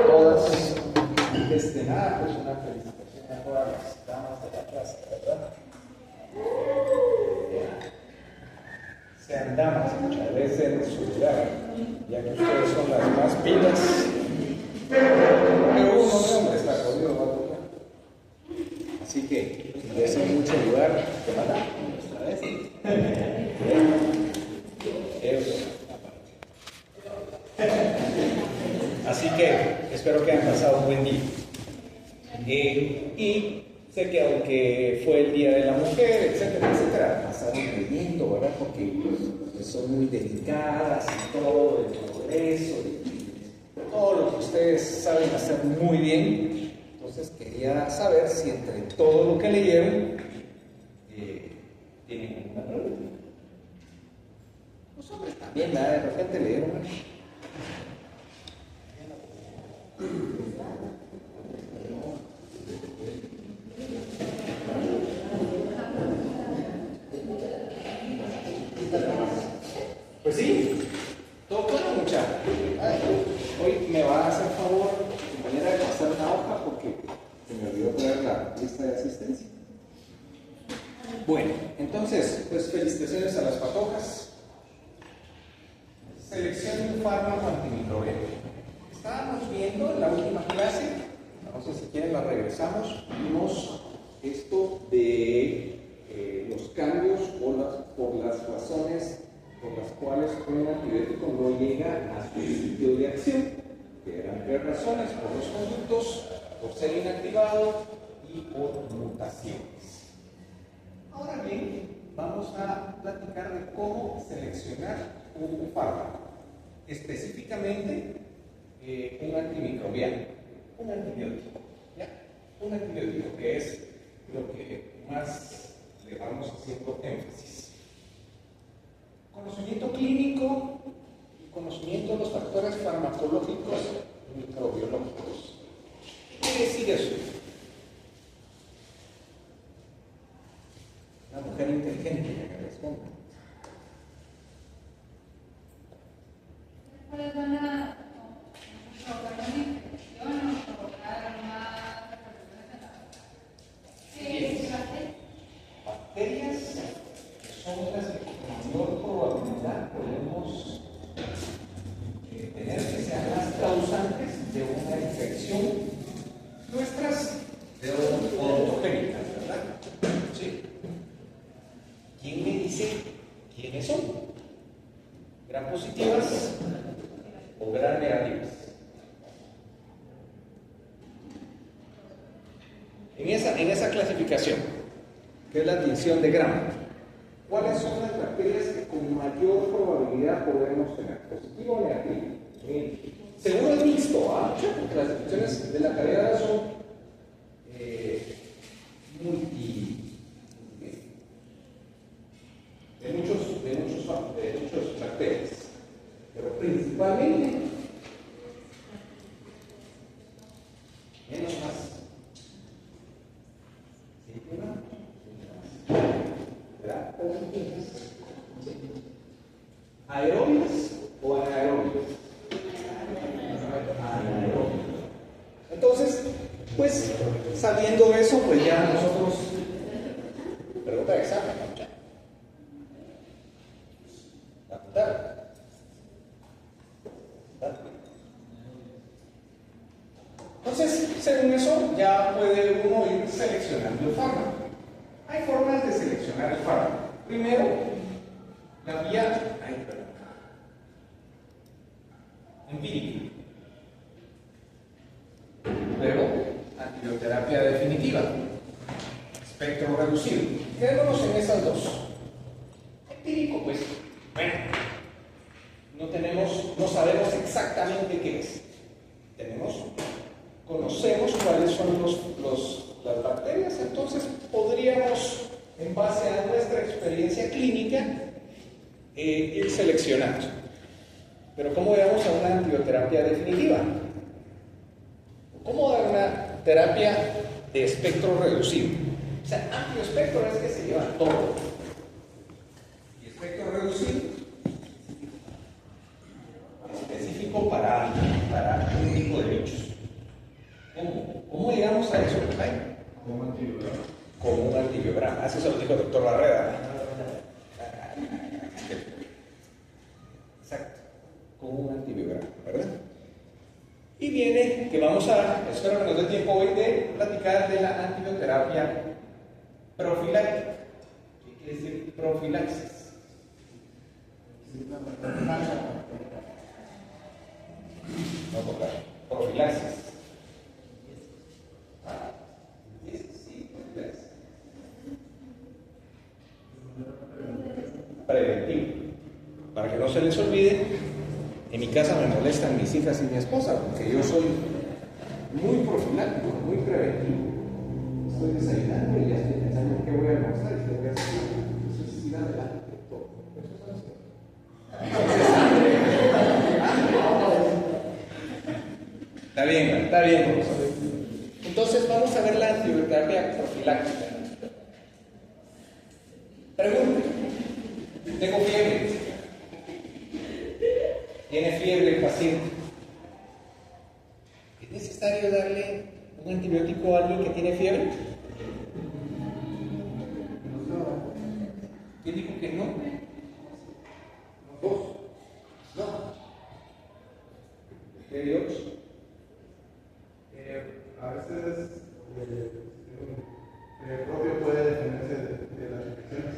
todas. Antes de nada, pues una felicitación a todas las damas de la casa, ¿verdad? Sean damas, muchas veces en su lugar, ya que ustedes son las más pilas. Pero un hombre está jodido, va a tocar. Así que, dense mucho lugar. ¿Qué manda? Otra vez. Eso. Así que espero que hayan pasado un buen día. Y sé que aunque fue el Día de la Mujer, etcétera, etcétera, pasaron leyendo, ¿verdad? Porque pues, son muy delicadas y todo el progreso, todo lo que ustedes saben hacer muy bien. Entonces quería saber si entre todo lo que leyeron tienen alguna pregunta. Los hombres también, ¿verdad? De repente leyeron. Pues sí, todo bueno, muchachos. Hoy me va a hacer favor, compañera, de pasar una hoja porque se me olvidó poner la lista de asistencia. Bueno, entonces, pues felicitaciones a las patojas. Selección de un fármaco antimicrobiano. Estábamos viendo en la última clase, no sé si quieren la regresamos, vimos esto de los cambios por las razones por las cuales un antibiótico no llega a su sitio de acción, que eran 3 razones: por los conductos, por ser inactivado y por mutaciones. Ahora bien, vamos a platicar de cómo seleccionar un fármaco, específicamente un antimicrobiano, un antibiótico, ¿ya? Un antibiótico, que es lo que más le vamos haciendo énfasis. Conocimiento clínico y conocimiento de los factores farmacológicos y microbiológicos. ¿Qué quiere decir eso? Una mujer inteligente que me responda. ¿Cuáles van a provocar una infección o provocar más repercusiones en la vida? ¿Qué es Bacterias que son las que con mayor probabilidad podemos tener que sean las causantes de una infección nuestras de odontogénicas, ¿verdad? Sí. ¿Quién me dice quiénes son? ¿Gran positivas o gran negativas? En esa clasificación, que es la división de Gram, ¿cuáles son las bacterias que con mayor probabilidad podemos tener? ¿Positivo o negativo? Según el visto, porque las definiciones de la calidad son de muchos bacterias, pero principalmente menos más. ¿Aerobias o anaerobias? Anaerobias. Entonces, pues, sabiendo eso, pues ya nosotros, pregunta de examen, ¿no? Entonces, según eso, ya puede uno ir seleccionando el fármaco. Hay formas de seleccionar el fármaco. Primero, la vía empírica. Luego, antibioterapia definitiva. Espectro reducido. Quedémonos en esas dos. Empírico, pues, bueno, no sabemos exactamente qué es. Conocemos cuáles son las bacterias, entonces podríamos, en base a nuestra experiencia clínica, ir seleccionando. Pero ¿cómo llegamos a una antibioterapia definitiva? ¿Cómo dar una terapia de espectro reducido? O sea, amplio espectro es que se lleva todo. Y espectro reducido, específico para un tipo de bichos. ¿Cómo llegamos a eso? Como un antibiograma. Como un antibiograma. Eso se lo dijo el doctor Barreda. Exacto. Como un antibiograma, ¿verdad? Y viene que vamos a, espero que nos dé tiempo hoy de platicar de la antibioterapia profiláctica. ¿Qué quiere decir profilaxis? No tocar. Profilaxis. Sí, profilaxis. Preventivo. Para que no se les olvide, en mi casa me molestan mis hijas y mi esposa, porque yo soy muy profiláctico, muy preventivo. Estoy desayunando y ya estoy pensando en qué voy a almorzar y qué voy a hacer. Eso es ir adelante, todo. Eso es así. Está bien, profesor. Entonces vamos a ver la antibioterapia profiláctica. Pregunta. Tengo fiebre. Tiene fiebre el paciente. ¿Es necesario darle un antibiótico a alguien que tiene fiebre? ¿Quién dijo que no? ¿Vos? No. ¿Qué Dios? A veces el propio puede defenderse de las infecciones.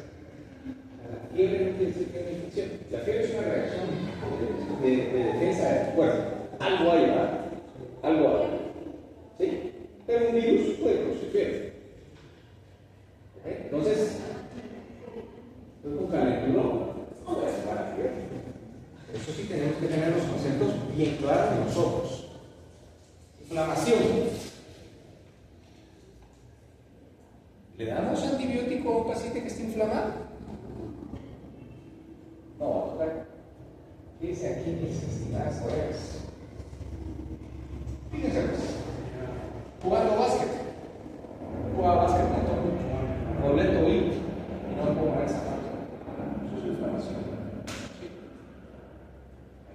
La fiebre no quiere decir que es una infección. La fiebre es una reacción de defensa del cuerpo. Algo hay, ¿verdad? Algo hay. ¿Sí? Pero un virus puede producir fiebre. ¿Okay? Entonces, un calenturón no puede ser para fiebre. Eso sí tenemos que tener los conceptos bien claros en nosotros. Inflamación. ¿Le damos antibiótico a un paciente que está inflamado? No, dice aquí mis estimadas colegas. Fíjense, jugando básquet. Jugaba básquet mucho. Dobleto y no me puedo mover esa mano. Eso es inflamación. Sí.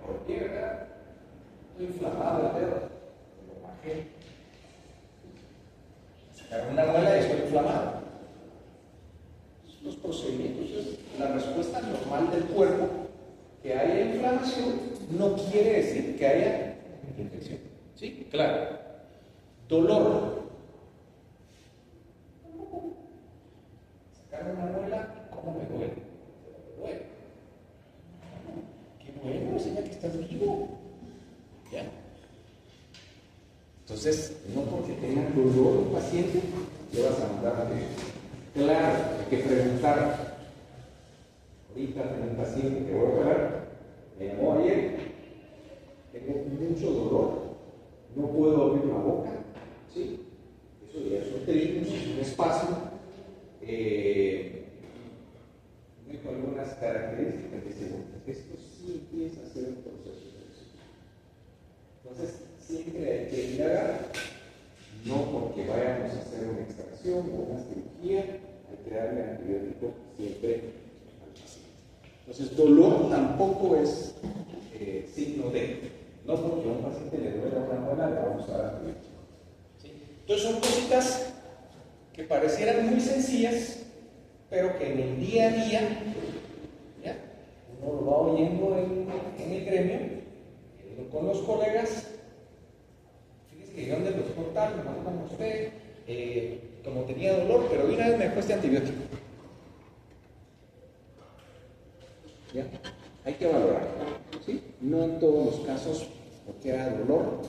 ¿Por qué, verdad? Estoy inflamado el dedo. Lo bajé. Sacaron una muela y estoy inflamado. Los procedimientos es la respuesta normal del cuerpo. Que haya inflamación no quiere decir que haya infección. ¿Sí? Claro. Dolor. Sacaron una muela, ¿cómo me duele? Me duele. Qué bueno, enseña que estás vivo. ¿Ya? Entonces, no porque tenga dolor un paciente, le vas a mandar a Dios. Claro, hay que preguntar. Ahorita tengo un paciente que voy a operar, me llamó ayer, tengo mucho dolor, no puedo abrir la boca, ¿sí? Eso ya es un trigmus, es un espasmo. Dejo algunas características que se muestran. Esto sí empieza a ser un proceso de lesión. Entonces, siempre hay que indagar, no porque vayamos a hacer una extracción o una cirugía, hay que darle antibiótico siempre al paciente. Entonces, dolor tampoco es signo de, no porque a un paciente le duele una muela, le vamos a dar antibiótico. ¿Sí? Entonces, son cositas que parecieran muy sencillas, pero que en el día a día, ¿ya? Uno lo va oyendo en el gremio, con los colegas. Fíjese que yo ando en los portales, me mandan a usted, como tenía dolor, pero de una vez me dejó este antibiótico. ¿Ya? Hay que valorar, ¿sí? No en todos los casos, porque era dolor,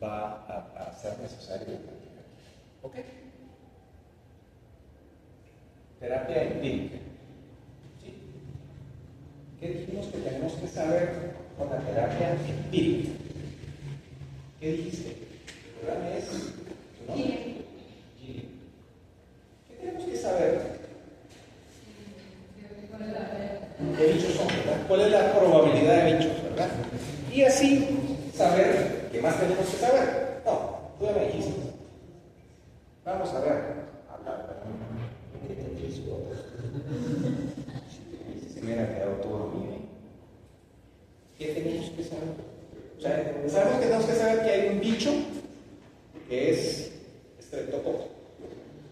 va a ser necesario el antibiótico. ¿Ok? Terapia empírica. ¿Sí? ¿Qué dijimos que tenemos que saber con la terapia empírica? ¿Qué dijiste? El programa es tu nombre. ¿Qué tenemos que saber? ¿Qué bichos son, verdad? ¿Cuál es la probabilidad de bichos, verdad? Y así saber qué más tenemos que saber. No, tú ya me dijiste. Vamos a ver. Se me ha quedado todo a mí. ¿Qué tenemos que saber? O sea, sabemos que tenemos que saber que hay un bicho que es estreptococcus.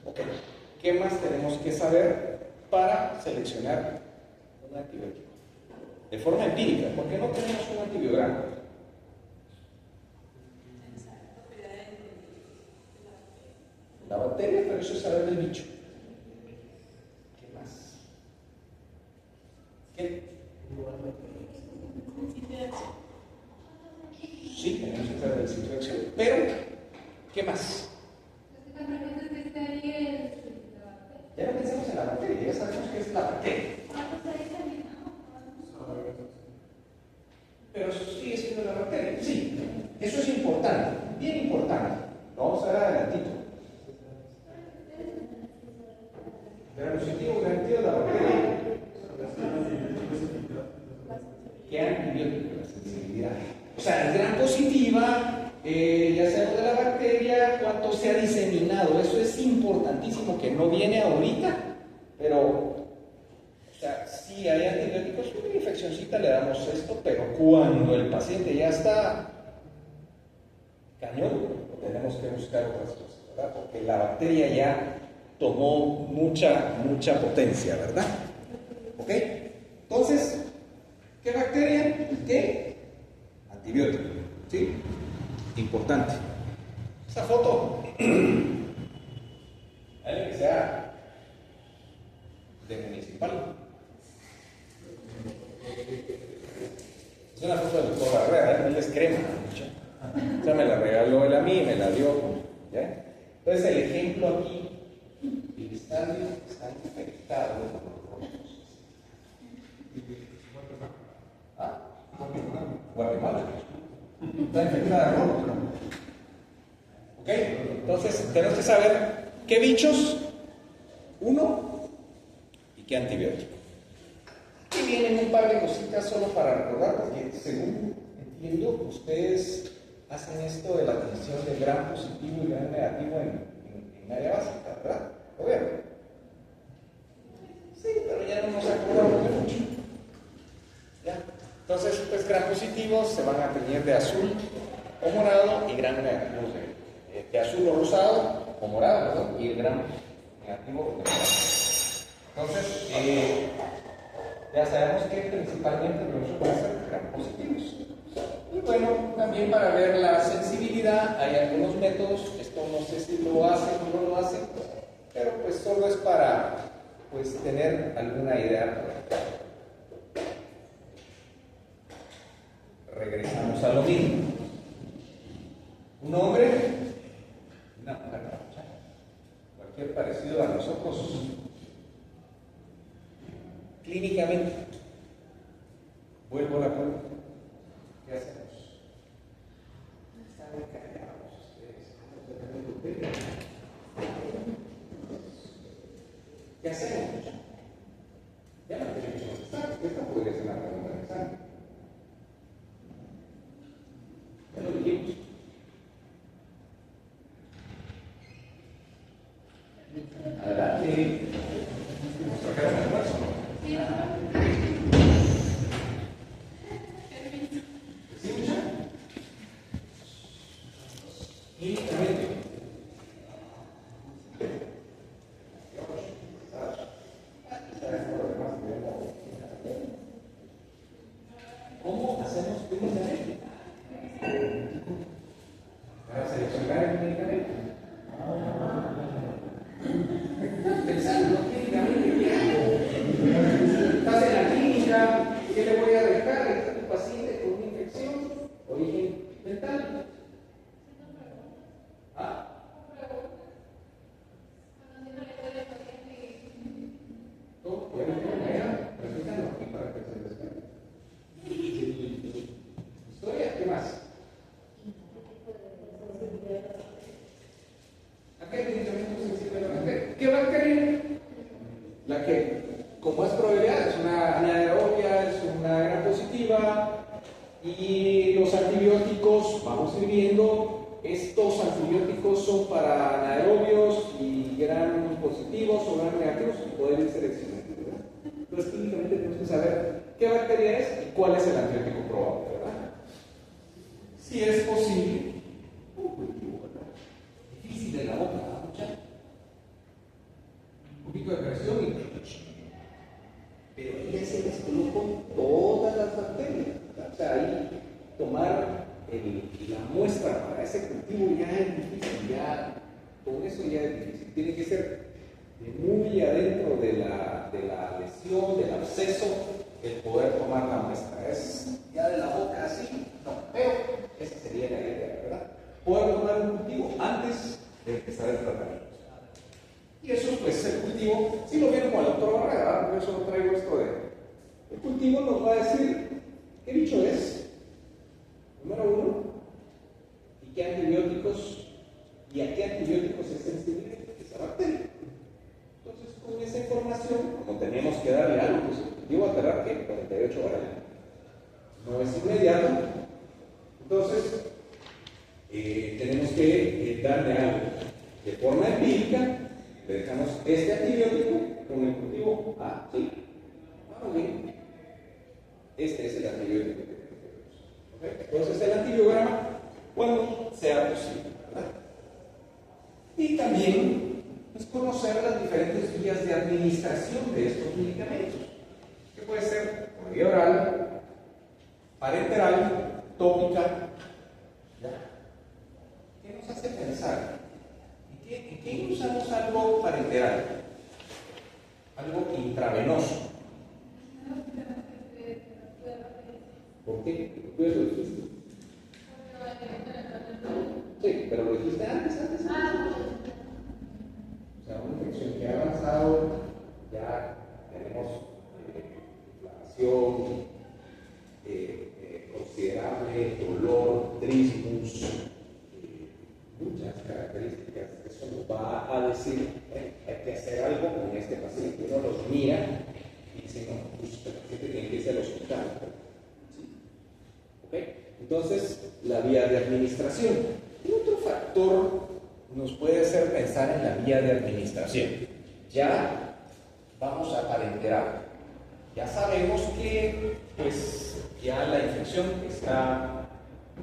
Ok, ¿qué más tenemos que saber para seleccionar un antibiótico? De forma empírica, ¿por qué no tenemos un antibiograma? La bacteria, pero eso es saber del bicho. ¿Qué más? ¿Qué? Sí, tenemos que saber del sitio de acción. Pero, ¿qué más? Ya no pensemos en la bacteria, ya sabemos qué es la bacteria. Pero sigue siendo la bacteria. Sí, eso es importante, bien importante. Lo vamos a ver adelantito. Gran positivo, garantía de la bacteria. ¿Qué antibiótico? La sensibilidad. O sea, es gran positiva, ya sea de la bacteria, cuánto se ha diseminado. Eso es importantísimo, que no viene ahorita, pero, o sea, si hay antibióticos, una infeccióncita le damos esto, pero cuando el paciente ya está cañón, tenemos que buscar otras cosas, ¿verdad? Porque la bacteria ya tomó mucha potencia, ¿verdad? ¿Ok? Entonces, ¿qué bacteria? ¿Qué? Antibiótico, ¿sí? Importante. Esta foto, alguien que sea de municipal. Es una foto del doctor Barrera, él es crema, ¿no? O sea, me la regaló él a mí, me la dio, ¿ya? Entonces el ejemplo aquí, el estadio está infectado por los rojos. ¿Ah? Guatemala. Está infectada de rojos, ¿no? ¿Ok? Entonces tenemos que saber qué bichos, uno, y qué antibiótico. Y vienen un par de cositas solo para recordar, porque según entiendo, ustedes hacen esto de la atención de gran positivo y gran negativo en área básica, ¿verdad? ¿Lo vieron? Sí, pero ya no nos acordamos de mucho. ¿Ya? Entonces, pues gran positivos se van a tener de azul o morado y gran negativo de azul o rosado o morado, ¿verdad? Y el gran negativo de morado. Entonces, ya sabemos que principalmente los van a ser gran positivos. Y bueno, también para ver la sensibilidad hay algunos métodos, esto no sé si lo hacen o no lo hacen, pero pues solo es para pues tener alguna idea. Regresamos a lo mismo. Un hombre, una mujer, cualquier parecido a nosotros, clínicamente, vuelvo a la pregunta. ¿Qué hacemos? Están muy callados ustedes. ¿Qué hacemos? Ya no tenemos que contestar. Esta podría ser una pregunta de examen. Ya lo dijimos. Adelante. ¿Nos trajeron almuerzo? ¿Cómo hacemos un medicamento? Para seleccionar el medicamento. Pensando clínicamente, ¿qué hago? Estás en la clínica, ¿qué le voy a dejar? Está tu paciente con una infección, origen mental. ¿Ah? ¿Cómo? ¿Ya me tengo que ir? Repítalo aquí para que se despierten. ¿Historia? ¿Qué más? Acá hay medicamentos sensibles a la bacteria. ¿Qué bacteria? La que, como es probabilidad, es una anaerobia, es una gran positiva. Y los antibióticos, vamos a ir viendo, estos antibióticos son para anaerobios y gran positivos o gran negativos y pueden ser excelentes, ¿verdad? Entonces, clínicamente tenemos que saber qué bacteria es y cuál es el antibiótico probable, ¿verdad? Si es posible, un cultivo, ¿verdad? la muestra para ese cultivo ya es difícil, ya con eso ya es difícil. Tiene que ser muy adentro de la lesión, del absceso, el poder tomar la muestra. Es ya de la boca así, no, pero esa sería la idea, ¿verdad? Poder tomar un cultivo antes de empezar el tratamiento. Y eso, pues, el cultivo, si lo vieron con el doctor Barragán, por eso no traigo esto de. El cultivo nos va a decir qué bicho es, número uno, y qué antibióticos, y a qué antibióticos es sensible esa bacteria. Entonces, con esa información, como tenemos que darle algo, pues el cultivo va a tardar, ¿qué? 48 horas. No es inmediato. Entonces, tenemos que darle algo. De forma empírica, le dejamos este antibiótico con el cultivo. Ah, sí. Ah, bien. Este es el antibiótico que tenemos. ¿Okay? Entonces, el antibiograma, cuando sea posible, ¿verdad? Y también es conocer las diferentes vías de administración de estos medicamentos, que puede ser por vía oral, parenteral, tópica. ¿Ya? ¿Qué nos hace pensar? ¿En qué usamos algo parenteral? Algo intravenoso. ¿Por qué? ¿Tú ya lo dijiste? Sí, pero lo dijiste antes. O sea, una infección que ha avanzado, ya tenemos inflamación considerable, dolor, trismus, muchas características. Eso nos va a decir, hay que hacer algo con este paciente. Uno los mira y dice, no, pues este paciente tiene que irse al hospital. ¿Sí? ¿Okay? Entonces, la vía de administración. Y otro factor nos puede hacer pensar en la vía de administración. Ya vamos a parenterar. Ya sabemos que, pues, ya la infección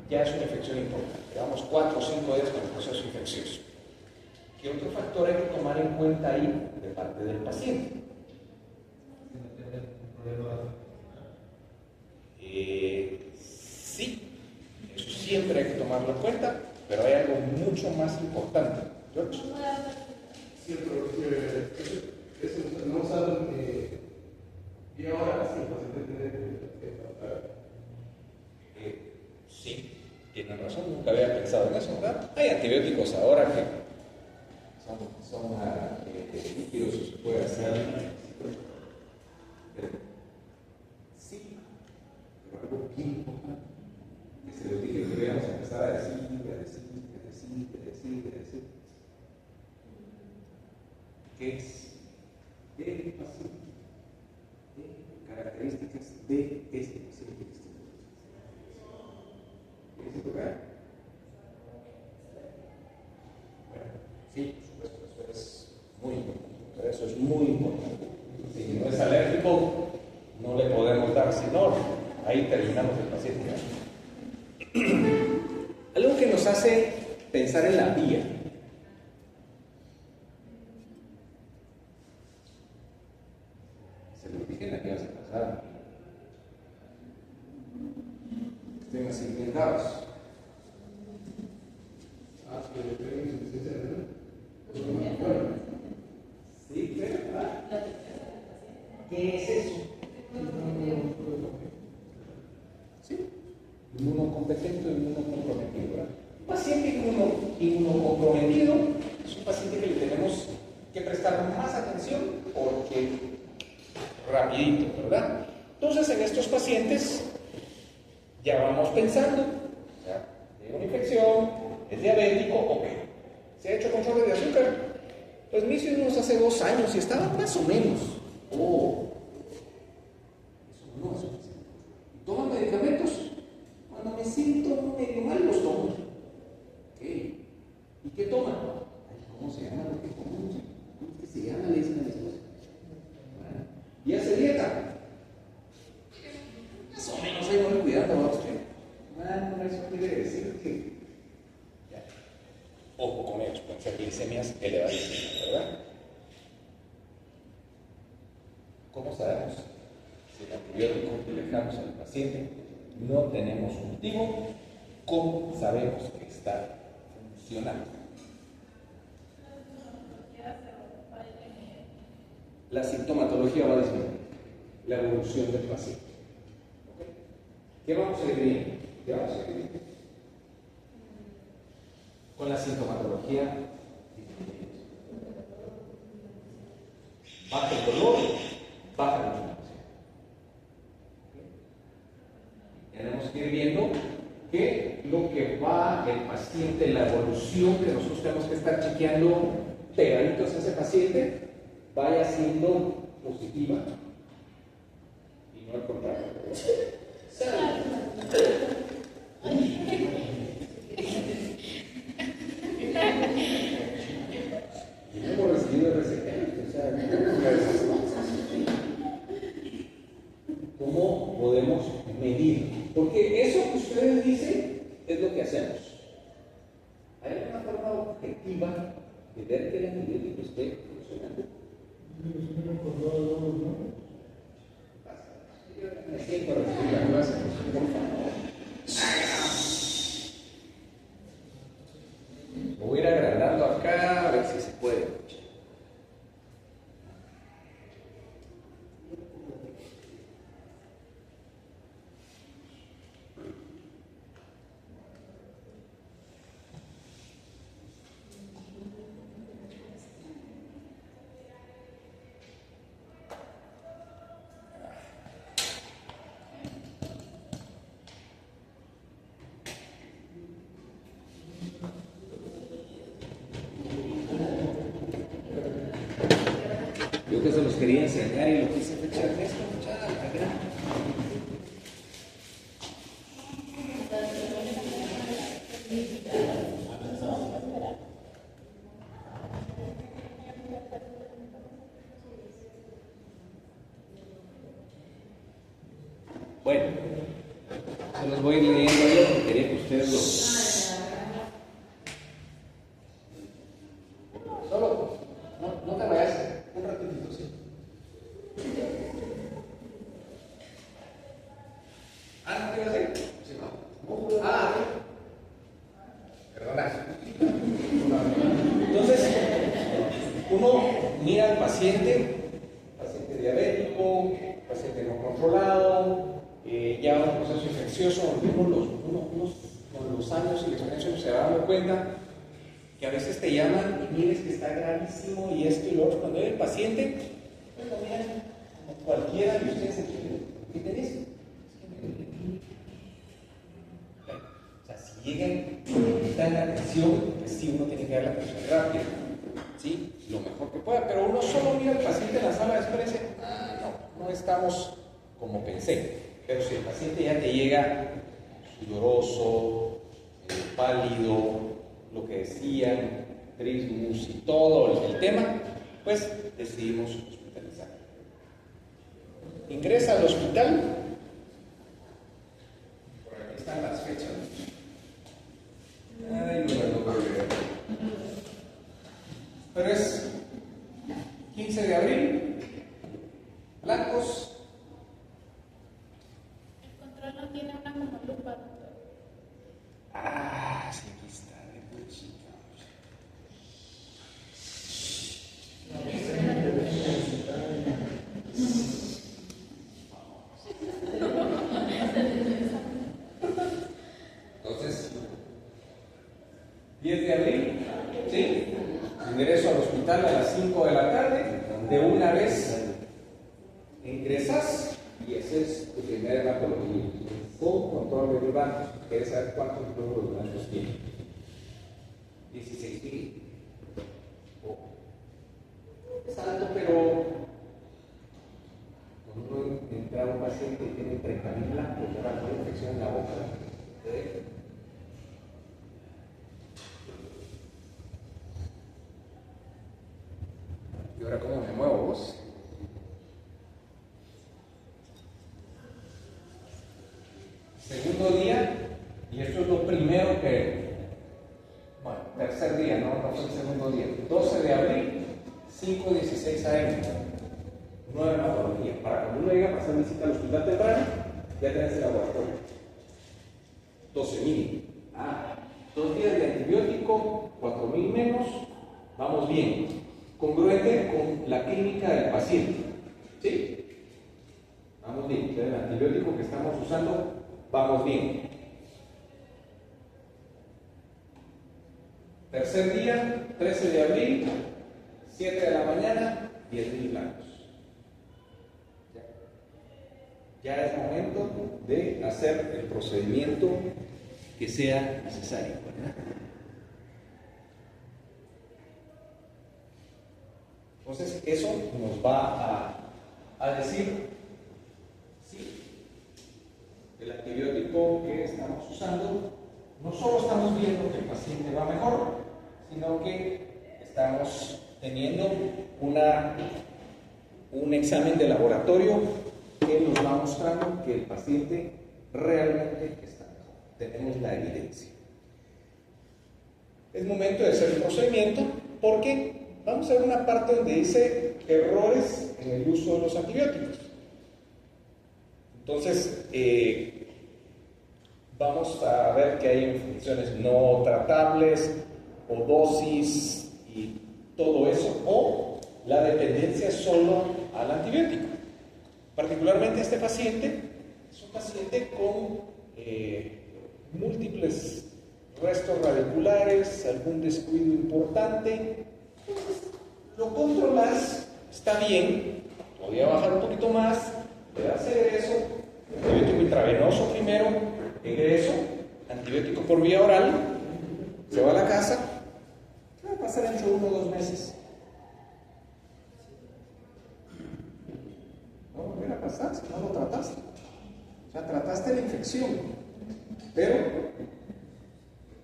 ya es una infección importante. Llevamos 4 o 5 días con el proceso infeccioso. ¿Qué otro factor hay que tomar en cuenta ahí de parte del paciente? Sí, eso siempre hay que tomarlo en cuenta, pero hay algo mucho más importante. ¿George? Sí, pero eso no saben y ahora sí, el paciente tiene que tratar. Sí, tienen razón, nunca había pensado en eso, ¿verdad? Hay antibióticos ahora que son líquidos, se puede hacer. Pero, sí, pero algo bien importante, que se los dije que íbamos a empezar a decir. ¿Qué es? ¿Qué paciente? ¿Qué características de este paciente? ¿Quieres tocar? Bueno, sí, por supuesto, eso es muy importante. Eso es muy importante. Si no es alérgico, no le podemos dar Sinor. Ahí terminamos el paciente. Algo que nos hace pensar en la vía. Se lo dije en la clase pasada. Estén así blindados. Que le tengan insuficiencia renal. Sí, ¿verdad? ¿Qué es eso? Sí, inmunocompetente o inmunocomprometido, ¿verdad? Un paciente inmunocomprometido es un paciente que le tenemos que prestar más atención porque rapidito, ¿verdad? Entonces, en estos pacientes ya vamos pensando, o sea, tiene una infección, es diabético, ok. ¿Se ha hecho control de azúcar? Pues me hicimos hace 2 años y estaba más o menos. Oh, eso no es suficiente. ¿Toma medicamentos? Cuando me siento medio mal los tomo. Ok. ¿Y qué toma? ¿Cómo se llama? ¿Cómo se llama? Le dicen a mi esposa. ¿Y hace dieta? Más o menos ahí voy cuidando a usted. No, eso quiere decir que ya. Ojo con ellos, pueden ser glicemias elevadísimas, ¿verdad? ¿Cómo sabemos si el antibiótico que le dejamos al paciente no tenemos un motivo? ¿Cómo sabemos que está funcionando? La sintomatología va a disminuir, la evolución del paciente. ¿Okay? ¿Qué vamos a ir viendo? ¿Qué vamos a ir viendo? Con la sintomatología disminuyendo. Baja el dolor, baja la inflamación. Tenemos que ir viendo que lo que va el paciente, la evolución que nosotros tenemos que estar chequeando pegaditos a ese paciente, vaya siendo positiva y no al contrario. Y no hemos recibido RCP, o sea, ¿cómo podemos medir? Porque eso que ustedes dicen es lo que hacemos. ¿Hay alguna forma objetiva de ver que el antibiótico esté funcionando? Me siento a recibir la clase, por favor. Me voy a ir agrandando acá a ver si se puede. Yo que se los quería enseñar y lo quise fechar en esto, muchachos. Bueno, se los voy a ir leyendo yo porque quería que ustedes lo... Solo, no te vayas, un ratito, sí. ¿No te ibas a ir? Sí, no. Perdona. Entonces, uno mira al paciente diabético, paciente no controlado, ya un proceso infeccioso, con los años y la experiencia se va dando cuenta que a veces te llaman y mires que está gravísimo y esto y lo otro. Cuando viene el paciente, pues lo miran como cualquiera de ustedes aquí. ¿Qué te dice? O sea, si llegan y necesitan la atención, pues sí, uno tiene que dar la atención rápida, ¿sí? Lo mejor que pueda, pero uno solo mira al paciente en la sala de espera y dice, no estamos como pensé. Pero si el paciente ya te llega sudoroso, pálido, lo que decían, trismus y todo el tema, pues decidimos hospitalizar. Ingresa al hospital, por aquí están las fechas. Ay, no me lo puedo olvidar. Pero es 15 de abril, blancos. El control no tiene una como lupa. Sí, aquí está, de chica. Entonces, 10 de abril, ¿sí? Ingreso al hospital a las 5 de la tarde, de una vez ingresas y ese es tu primer hematología. Con control de blancos, quieres saber cuántos glóbulos blancos tiene. 16.000. Es alto, pero cuando uno entra a un paciente y tiene 30.000 blancos, le va a poner infección en la boca. ¿Y ahora cómo me muevo vos? Segundo día, y esto es lo primero que, bueno, tercer día, no fue el segundo día, 12 de abril, 5:16 AM, nueva hematología. Para cuando uno llega a pasar visita al hospital temprano, ya tenés el laboratorio. 12.000. vamos bien. Congruente con la clínica del paciente. ¿Sí? Vamos bien. El antibiótico que estamos usando, vamos bien. Tercer día, 13 de abril, 7 de la mañana, 10.000 blancos. Ya es momento de hacer el procedimiento que sea necesario, ¿verdad? Entonces, eso nos va a decir si el antibiótico que estamos usando, no solo estamos viendo que el paciente va mejor, sino que estamos teniendo un examen de laboratorio que nos va mostrando que el paciente realmente está mejor. Tenemos la evidencia. Es momento de hacer el procedimiento porque vamos a ver una parte donde dice errores en el uso de los antibióticos. Entonces, vamos a ver que hay infecciones no tratables o dosis y todo eso, o la dependencia solo al antibiótico. Particularmente este paciente es un paciente con múltiples restos radiculares, algún descuido importante. Lo controlas, está bien, podría bajar un poquito más, le das egreso, antibiótico intravenoso primero, egreso, antibiótico por vía oral, se va a la casa, ¿qué va a pasar entre 1 o 2 meses? No va a volver a pasar si no lo trataste. O sea, trataste la infección, pero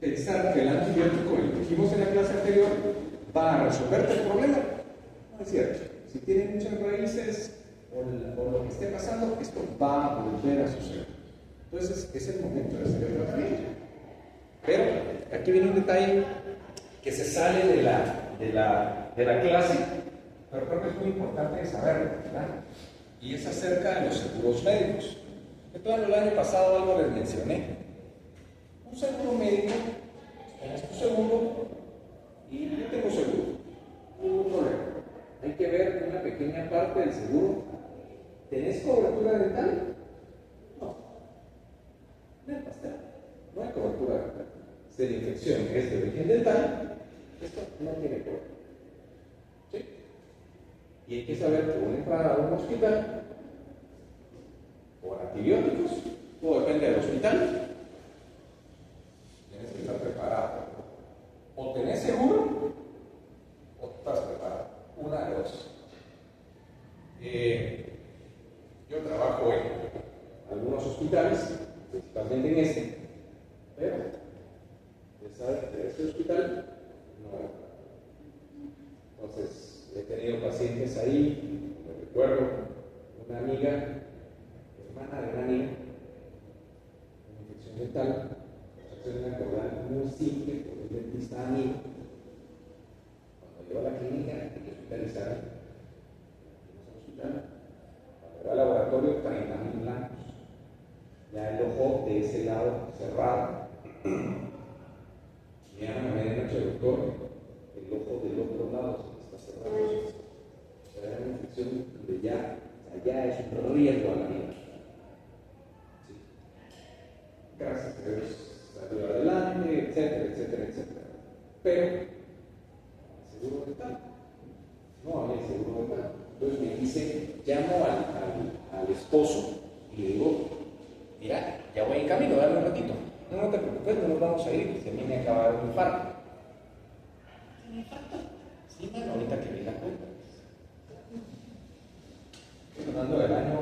pensar que el antibiótico, lo dijimos en la clase anterior, va a resolverte el problema, no es cierto. Si tiene muchas raíces o lo que esté pasando, esto va a volver a suceder. Entonces es el momento de hacer el tratamiento. Pero aquí viene un detalle que se sale de la clase, pero creo que es muy importante saberlo, ¿verdad? Y es acerca de los seguros médicos. Entonces, el año pasado algo les mencioné. Un seguro médico, tenés tu seguro y yo tengo seguro. Ningún problema. Hay que ver una pequeña parte del seguro. ¿Tenés cobertura dental? No. No hay pastel. No hay cobertura dental. Si la infección es de origen dental, esto no tiene cobertura. ¿Sí? Y hay que saber que una entrada a un hospital por antibióticos, todo depende del hospital. Tienes que estar preparado. O tenés seguro, o estás preparado. Una de dos. Yo trabajo en algunos hospitales, principalmente en este, pero de este hospital no. Entonces, he tenido pacientes ahí, me recuerdo, una amiga, hermana de una amiga, con infección dental, hacer una acordada muy simple con un dentista amigo. Cuando llegó a la clínica, hay que hospitalizar, fuimos al hospital, cuando llegó al laboratorio, 30.000 blancos. Ya el ojo de ese lado cerrado. Me llama a medianoche, doctor, el ojo del otro lado está cerrado. O sea, era una infección donde ya es un riesgo a la vida. Sí. Gracias a Dios salió adelante, etcétera, etcétera, etcétera. Pero, seguro dental. No había seguro dental. Entonces me dice, llamo al esposo y le digo, mira, ya voy en camino, dame un ratito. No te preocupes, no nos vamos a ir, se me acaba de dar un infarto. ¿Un infarto? Sí, bueno, ahorita que vi la cuenta. Estoy hablando del año,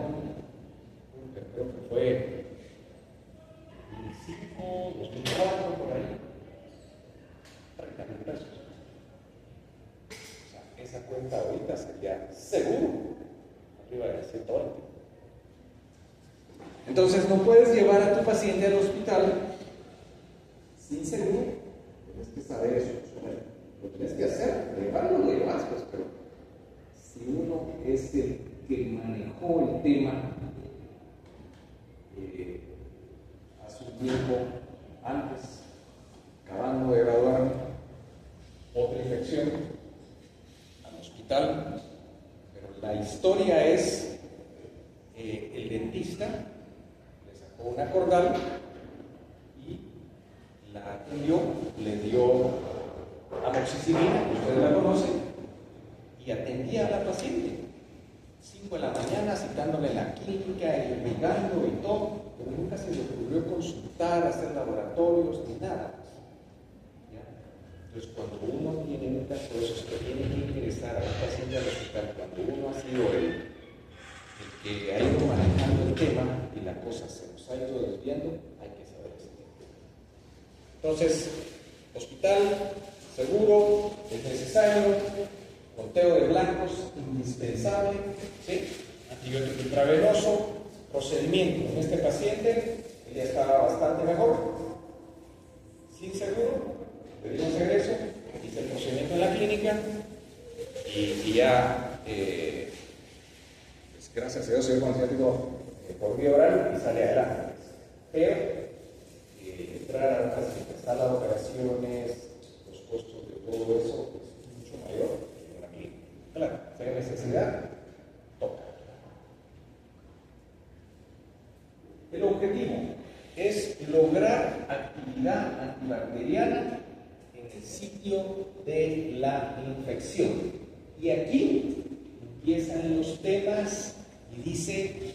creo que fue 2005, 2004, por ahí. 30.000 pesos. O sea, esa cuenta ahorita sería seguro, arriba de 120. Entonces no puedes llevar a tu paciente al hospital sin seguro. Tienes que saber eso. Lo tienes que hacer. Llevarlo lo llevas, pues, pero si uno es el que manejó el tema hace un tiempo antes, acabando de graduarme, otra infección, historia es, el dentista le sacó una cordal y la atendió, le dio amoxicilina, ustedes la conocen, y atendía a la paciente. 5 de la mañana, citándole en la clínica, irrigando y todo, pero nunca se le ocurrió consultar, hacer laboratorios, ni nada. ¿Ya? Entonces, cuando uno tiene un caso de esos que tiene que ingresar a un paciente al hospital, cuando uno ha sido el que ha ido manejando el tema y la cosa se nos ha ido desviando, hay que saber ese tema. Entonces, hospital, seguro, es necesario, conteo de blancos, indispensable, ¿sí? Antibiótico intravenoso, procedimiento. En este paciente, él ya estaba bastante mejor, sin seguro, le dimos regreso, hice el procedimiento en la clínica y ya, pues, gracias a Dios, soy antibiótico por vía oral y sale adelante. Pero, entrar a otras salas de operaciones, los costos de todo eso, pues, es mucho mayor. Claro, si hay necesidad, toca. El objetivo es lograr actividad antibacteriana en el sitio de la infección. Y aquí empiezan los temas y dice,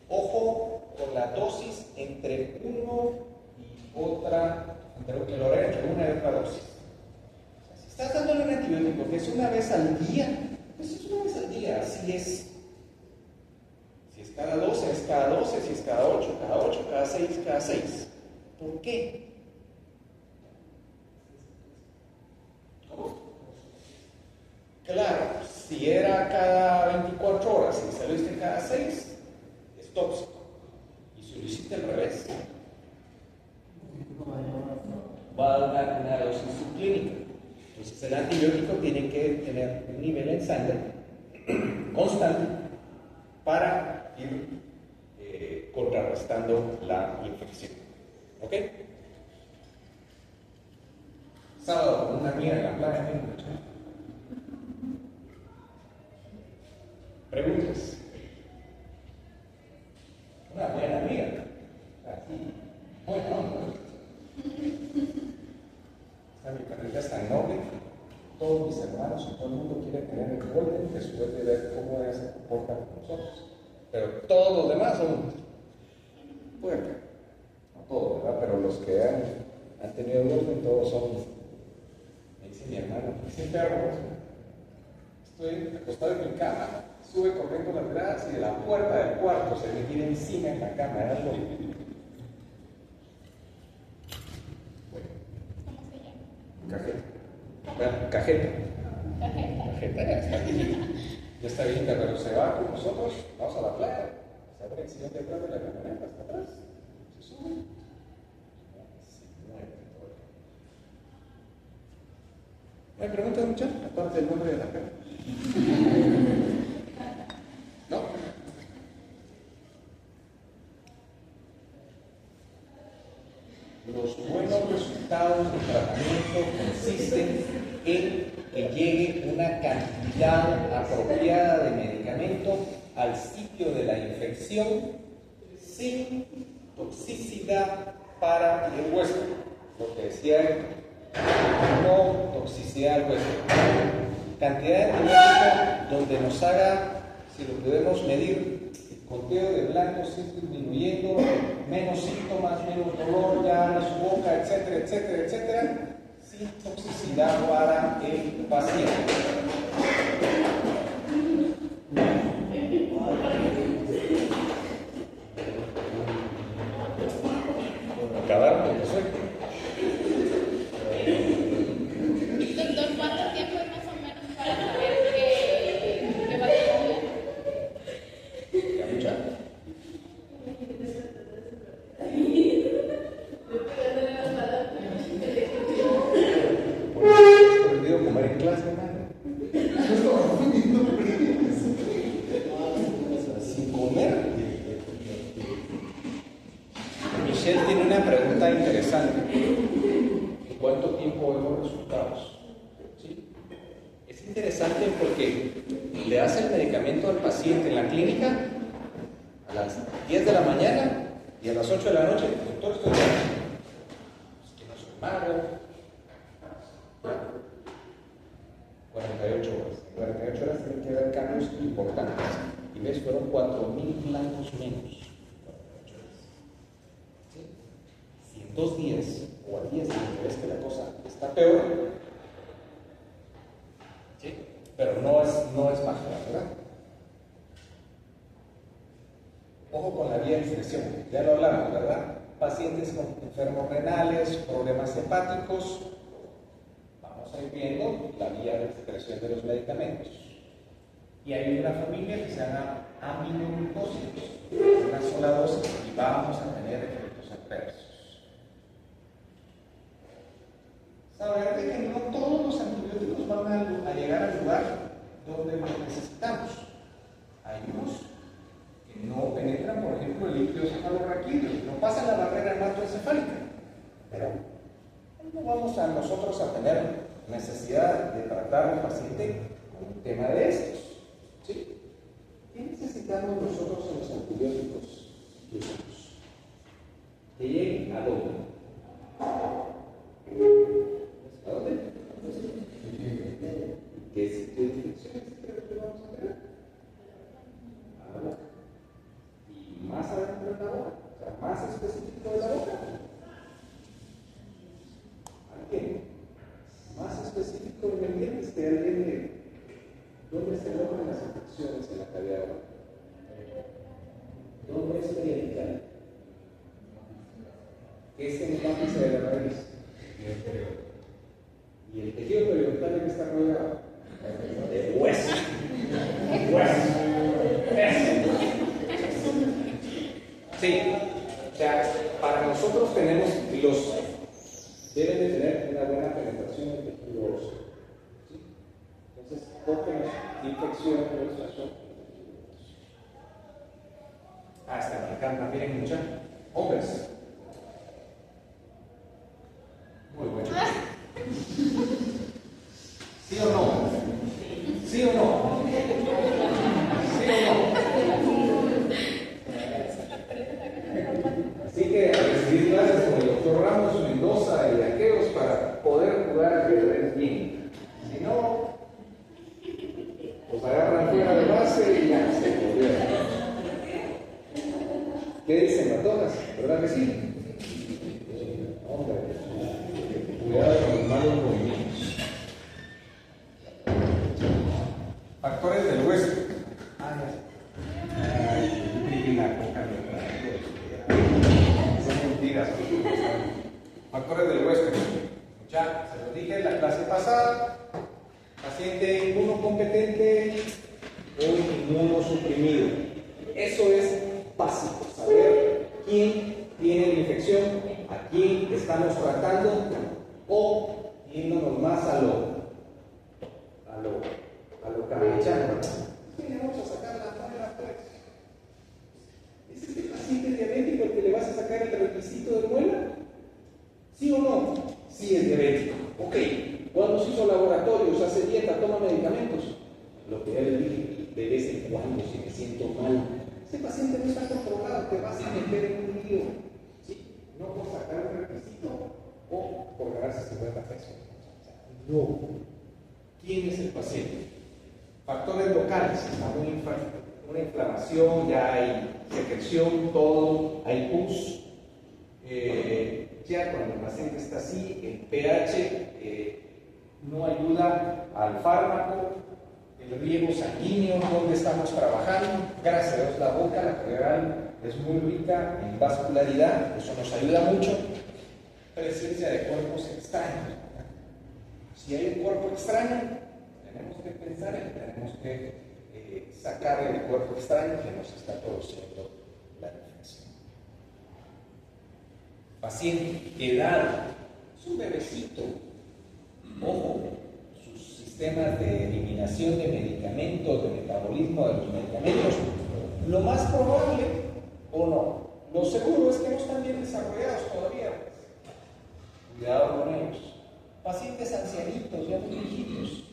ojo con la dosis entre uno y otra, entre una y otra dosis. O sea, si estás dándole un antibiótico que es una vez al día, pues es una vez al día, si es cada 12, es cada 12, si es cada 8, cada 6, cada 6. ¿Por qué? ¿Cómo? Claro, si era cada 24 horas y saliste cada 6, es tóxico. Y si lo hiciste al revés, va a dar una dosis subclínica. Entonces el antibiótico tiene que tener un nivel en sangre constante para ir contrarrestando la infección. ¿Ok? Sábado con una amiga en la playa. Preguntas. Una buena amiga. Aquí. Bueno. Mi carrera es tan noble, todos mis hermanos y todo el mundo quiere tener el golden después de ver cómo ella se comporta con nosotros. Pero todos los demás son puerca. No todos, ¿verdad? Pero los que han tenido el golden, todos son, me dice mi hermano, siempre hago eso. Estoy acostado en mi cama, sube corriendo las gradas y de la puerta del cuarto se me tira encima en la cama, era algo. Cajeta. Bueno, cajeta. Cajeta, ya está bien. Ya está bien, pero se va con nosotros, vamos a la playa. Se abre el siguiente atrás de la camioneta, hasta atrás. Se sube. Se mueve todo. ¿Me preguntas mucho? Aparte del nombre de la cara. ¿No? Los buenos resultados del tratamiento consisten en que llegue una cantidad apropiada de medicamento al sitio de la infección sin toxicidad para el hueso. Lo que decía, no toxicidad al hueso. Cantidad de antibiótico donde nos haga, si lo podemos medir, conteo de blancos ir disminuyendo, menos síntomas, menos dolor ya en su boca, etcétera, etcétera, etcétera, sin toxicidad para el paciente. Acabar con el sueño. Doctor, ¿cuánto tiempo es más o menos para saber qué va a tener? ¿Ya mucha? ¿Has aprendido a comer en clase, hermano? Sin comer. Michelle tiene una pregunta interesante. ¿En cuánto tiempo vemos resultados? ¿Sí? Es interesante porque le das el medicamento al paciente en la clínica a las 10 de la mañana y a las 8 de la noche, doctor, estoy bien. Es que no soy mago. 48 horas. En 48 horas tienen que haber cambios importantes. Y ves, fueron 4.000 blancos menos. 48 horas. ¿Sí? Si en 2 días o al día siguiente ves que la cosa está peor, ¿sí? Pero no es magia, ¿verdad? Ojo con la vía de excreción, ya lo hablamos, ¿verdad? Pacientes con enfermos renales, problemas hepáticos, vamos a ir viendo la vía de excreción de los medicamentos. Y hay una familia que se llama aminoglucósidos, una sola dosis y vamos a tener efectos adversos. Saber de que no todos los antibióticos van a llegar al lugar donde los necesitamos. Hay unos que no penetran, por ejemplo, el líquido cefalorraquídeo, no pasan la barrera hematoencefálica. Pero no vamos a nosotros a tener necesidad de tratar al paciente con un tema de estos. ¿Sí? ¿Qué necesitamos nosotros en los antibióticos que usamos? Que lleguen a dónde. ¿A dónde? ¿Qué sitio de infección que vamos a tener? A la boca. Y más adentro de la boca, o sea, más específico de la boca. ¿Alguien? Más específico de el diente, que alguien ¿dónde se logran las infecciones en la cavidad oral? ¿Dónde es periodical? ¿Qué es el lápice de la raíz? Y el tejido periodontal que está rodeado de hueso. Sí, o sea, para nosotros tenemos deben de tener una buena penetración del tejido óseo. ¿Sí? Entonces, tóquenos infección por estación. Está marcando también mucha. Hombres. Muy bueno. ¿Sí o no? ¿Sí o no? ¿Sí o no? Así que a recibir clases con el doctor Ramos Mendoza y Aqueos para poder jugar ajedrez bien. Si no, pues agarran fuera de base y ya se volvieron. ¿Qué dicen Matojas? ¿Verdad que sí? Hombre, cuidado con los malos movimientos. Factores del hueso. La coca son mentiras. Factores del huésped. Ya se lo dije en la clase pasada. Paciente inmunocompetente o inmunosuprimido. Eso es básico. Saber quién tiene la infección, a quién estamos tratando o yéndonos más a lo campechano. Vamos a sacar la muela, pues. ¿Es este paciente diabético el que le vas a sacar el requisito de muela? ¿Sí o no? Sí es diabético. Ok. ¿Cuándo se hizo laboratorios? ¿Hace dieta? ¿Toma medicamentos? Lo que ya le dije, de vez en cuando, si me siento mal. Ese paciente no está controlado, te vas a meter en un lío. ¿Sí? No por sacar un requisito o por ganarse 50 pesos. No. ¿Quién es el paciente? Factores locales. Está una inflamación, ya hay secreción, todo, hay pus. Ya cuando el paciente está así, el pH no ayuda al fármaco, el riego sanguíneo, donde estamos trabajando. Gracias a Dios la boca, la general, es muy rica en vascularidad, eso nos ayuda mucho. Presencia de cuerpos extraños. Si hay un cuerpo extraño, tenemos que pensar en que tenemos que sacar el cuerpo extraño que nos está produciendo la infección. Paciente, edad, es un bebecito. Ojo, sus sistemas de eliminación de medicamentos, de metabolismo de los medicamentos, lo más probable, o no, lo seguro es que no están bien desarrollados todavía. Cuidado con ellos. Pacientes ancianitos, ya muy viejitos.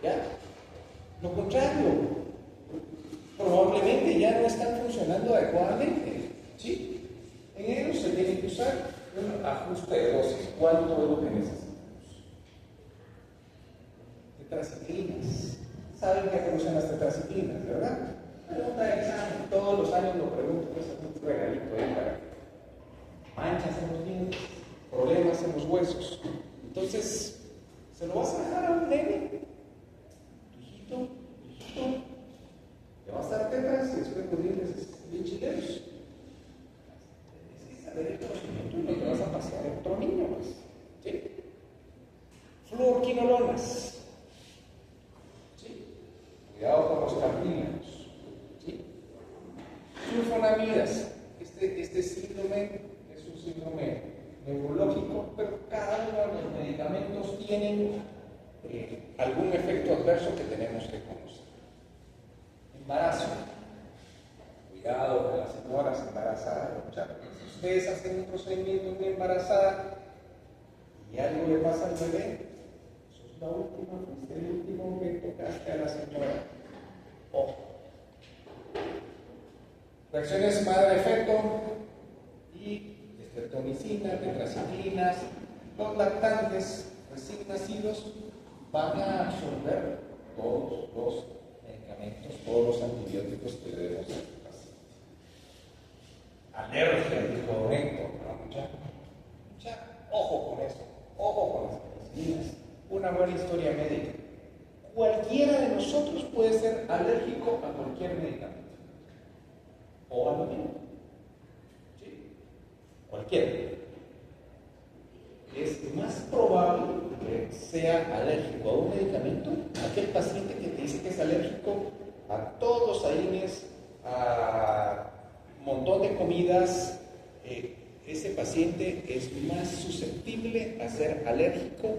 ¿Ya? Lo contrario, probablemente ya no están funcionando adecuadamente. ¿Sí? En ellos se tiene que usar un ajuste de dosis. ¿Cuánto es lo que necesitamos? Tetraciclinas. ¿Saben qué producen las tetraciclinas, verdad? Pregunta de examen. Todos los años lo pregunto, pues es un regalito ahí para manchas en los dientes, problemas en los huesos. Entonces, ¿se lo vas a dejar a un nene? Hijito, le vas a dar tetras y después los dientes bien chileros. Es que saber el conocimiento y no te vas a pasear a otro niño, pues. ¿Sí? Fluorquinolonas. ¿Sí? Cuidado con los cartílagos. ¿Sí? Sulfonamidas. Este síndrome es un síndrome neurológico, pero cada uno de los medicamentos tienen algún efecto adverso que tenemos que conocer. Embarazo. Cuidado con las señoras embarazadas. Si ustedes hacen un procedimiento en una embarazada y algo le pasa al bebé, eso es la última, el último que tocaste a la señora. Ojo. Reacciones madre-efecto y estreptomicina, tetraciclinas. Los lactantes recién nacidos van a absorber todos los medicamentos, todos los antibióticos que debemos dar al paciente. Alergia, dijo Héctor, mucha, ojo con eso, ojo con las medicinas. Una buena historia médica. Cualquiera de nosotros puede ser alérgico a cualquier medicamento o a lo mismo. ¿Sí? Cualquiera. Es más probable que sea alérgico a un medicamento, aquel paciente que te dice que es alérgico a todos los AINES, a un montón de comidas, ese paciente es más susceptible a ser alérgico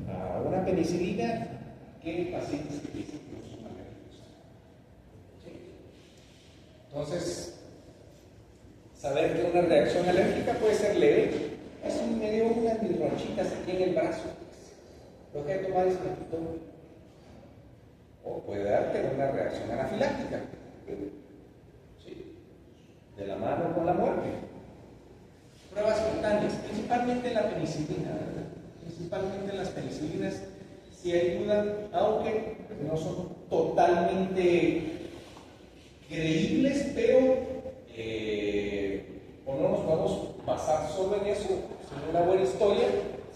a una penicilina que pacientes que dicen que no son alérgicos. ¿Sí? Entonces, saber que una reacción alérgica puede ser leve. Me dio unas mis ronchitas aquí en el brazo. Lo que tomar es metitol. O puede darte una reacción anafiláctica. ¿Sí? De la mano con la muerte. Pruebas cutáneas, principalmente en la penicilina, ¿verdad? Principalmente en las penicilinas sí ayudan, aunque no son totalmente creíbles, pero o no nos vamos a basar solo en eso, sino una buena historia.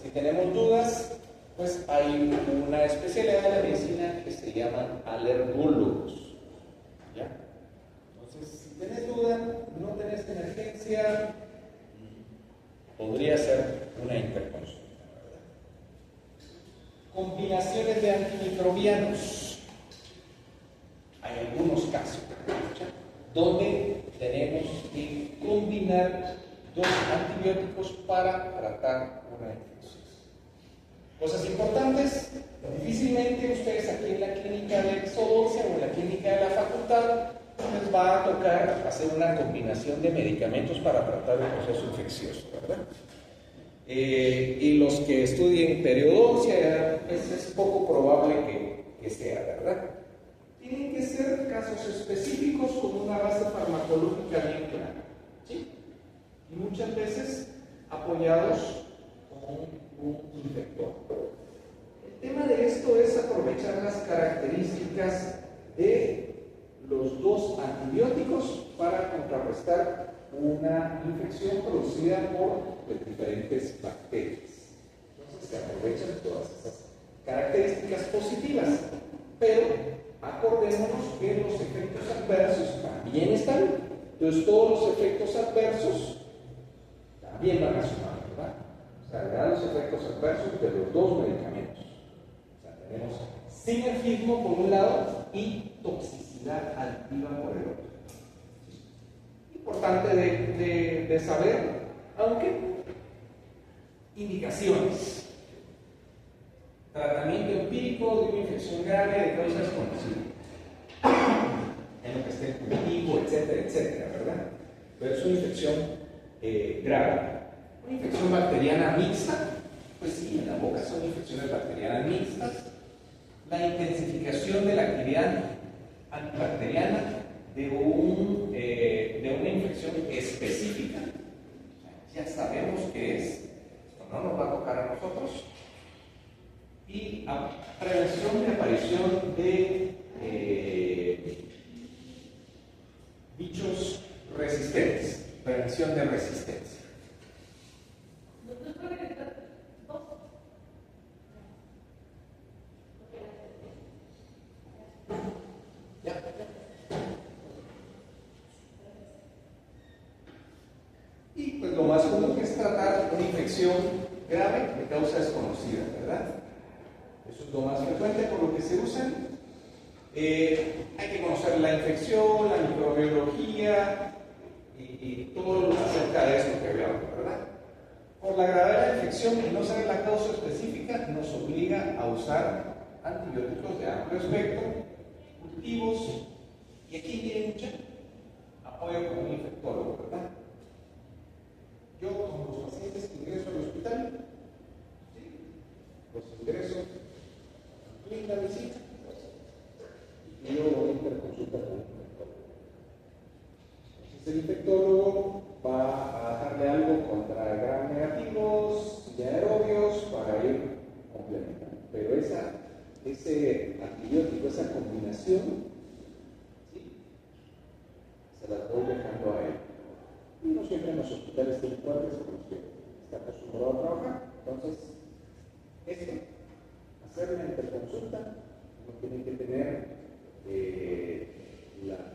Si tenemos dudas, pues hay una especialidad de la medicina que se llaman alergólogos. ¿Ya? Entonces, si tienes duda, no tenés emergencia, podría ser una interconsulta. Combinaciones de antimicrobianos. Hay algunos casos donde tenemos que combinar dos antibióticos para tratar una infección. Cosas importantes, difícilmente ustedes aquí en la clínica de Exodoncia o en la clínica de la facultad les va a tocar hacer una combinación de medicamentos para tratar el proceso infeccioso, ¿verdad? Y los que estudien periodoncia, es poco probable que sea, ¿verdad? Tienen que ser casos específicos con una base farmacológica bien clara, ¿sí? Y muchas veces apoyados con un infector. El tema de esto es aprovechar las características de los dos antibióticos para contrarrestar una infección producida por diferentes bacterias. Entonces se aprovechan todas esas características positivas, pero acordémonos que los efectos adversos también están. Entonces todos los efectos adversos también van a sumar, ¿verdad? O sea, dan los efectos adversos de los dos medicamentos. O sea, tenemos sinergismo por un lado y toxicidad activa por el otro. Importante de saber, aunque indicaciones. Tratamiento empírico de una infección grave de causa desconocida. En lo que esté en cultivo, etcétera, etcétera, ¿verdad? Pero es una infección grave. Una infección bacteriana mixta, pues sí, en la boca son infecciones bacterianas mixtas. la intensificación de la actividad antibacteriana de una infección específica. Ya sabemos qué es, esto no nos va a tocar a nosotros. Y prevención de aparición de bichos resistentes, prevención de resistencia. ¿Ya? Y pues lo más común es tratar una infección grave de causa desconocida, ¿verdad? Eso es lo más frecuente por lo que se usan. Hay que conocer la infección, la microbiología y todo acerca de esto que veamos, ¿verdad? Por la gravedad de la infección y no saber la causa específica, nos obliga a usar antibióticos de amplio espectro, cultivos, y aquí viene mucho apoyo con un infectólogo, ¿verdad? Yo con los pacientes que ingreso al hospital, ¿sí? Los ingreso, la visita, y yo voy a interconsulta con un infectólogo. Entonces el infectólogo va a darle algo contra gram negativos y aerobios para ir complementando. Pero ese antibiótico, esa combinación, ¿sí? Se las voy dejando a él. Y no siempre en los hospitales tienen cuadros con los que está acostumbrado a trabajar. Entonces, hacer una interconsulta no tiene que tener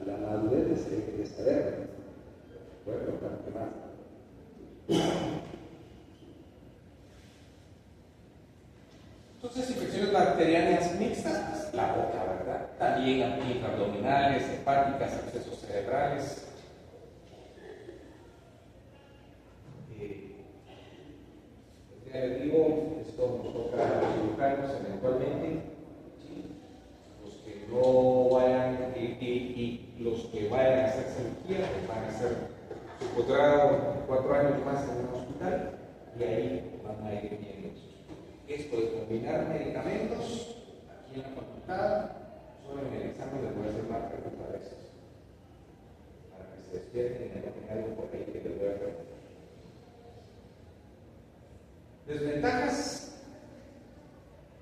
la madurez de saber, bueno, lo que más. Entonces, infecciones bacterianas mixtas, la boca, ¿verdad? También intraabdominales, hepáticas, abscesos cerebrales. Ya les digo, esto nos toca a los cirujanos eventualmente, ¿sí? Los que no vayan y los que vayan a hacer cirugía, pues van a hacer su posgrado 4 años más en un hospital y ahí van a ir viendo. Esto de combinar medicamentos aquí en la facultad, solo en el examen les voy a hacer una pregunta de esas, para que se despierten y no tengan algo por ahí que les voy a preguntar. Desventajas: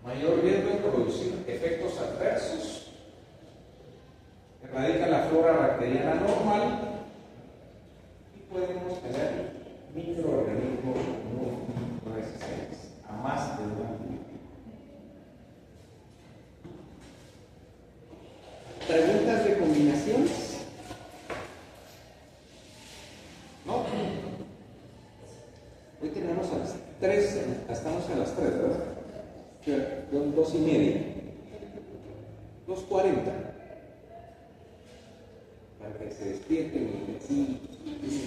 mayor riesgo de producir efectos adversos, erradica la flora bacteriana normal y podemos tener microorganismos muy resistentes a más de un antibiótico. ¿Preguntas de combinaciones? ¿No? Hoy tenemos a las 3, estamos a las 3, ¿verdad? 2:30. 2:40. Para que se despierten y así,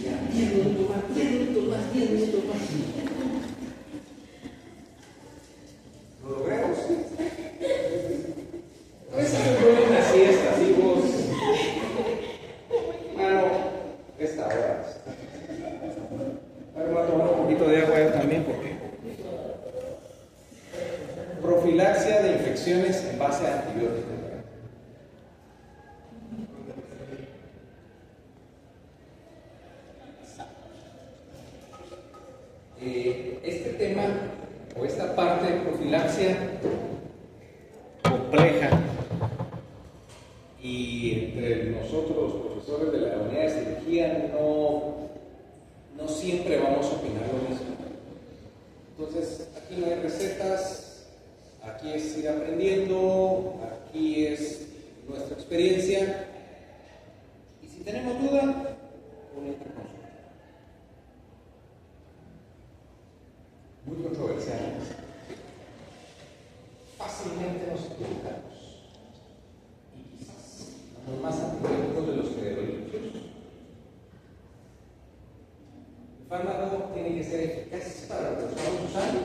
ya, 10 minutos más, 10 minutos más, 10 minutos más. ¿Lo logramos? A veces se duermen una siesta, así vos. Mano, esta hora. Ahora voy a tomar un poquito de agua yo también porque profilaxia de infecciones en base a antibióticos. Este tema o esta parte de profilaxia compleja, y entre nosotros los profesores de la unidad de cirugía no siempre vamos a opinar lo mismo. Entonces, aquí no hay recetas, aquí es ir aprendiendo, aquí es nuestra experiencia, y si tenemos duda, una interconsulta. Muy controversial. Fácilmente nos equivocamos y quizás damos más antibióticos de los que deberíamos. El fármaco tiene que ser eficaz para lo que estamos usando,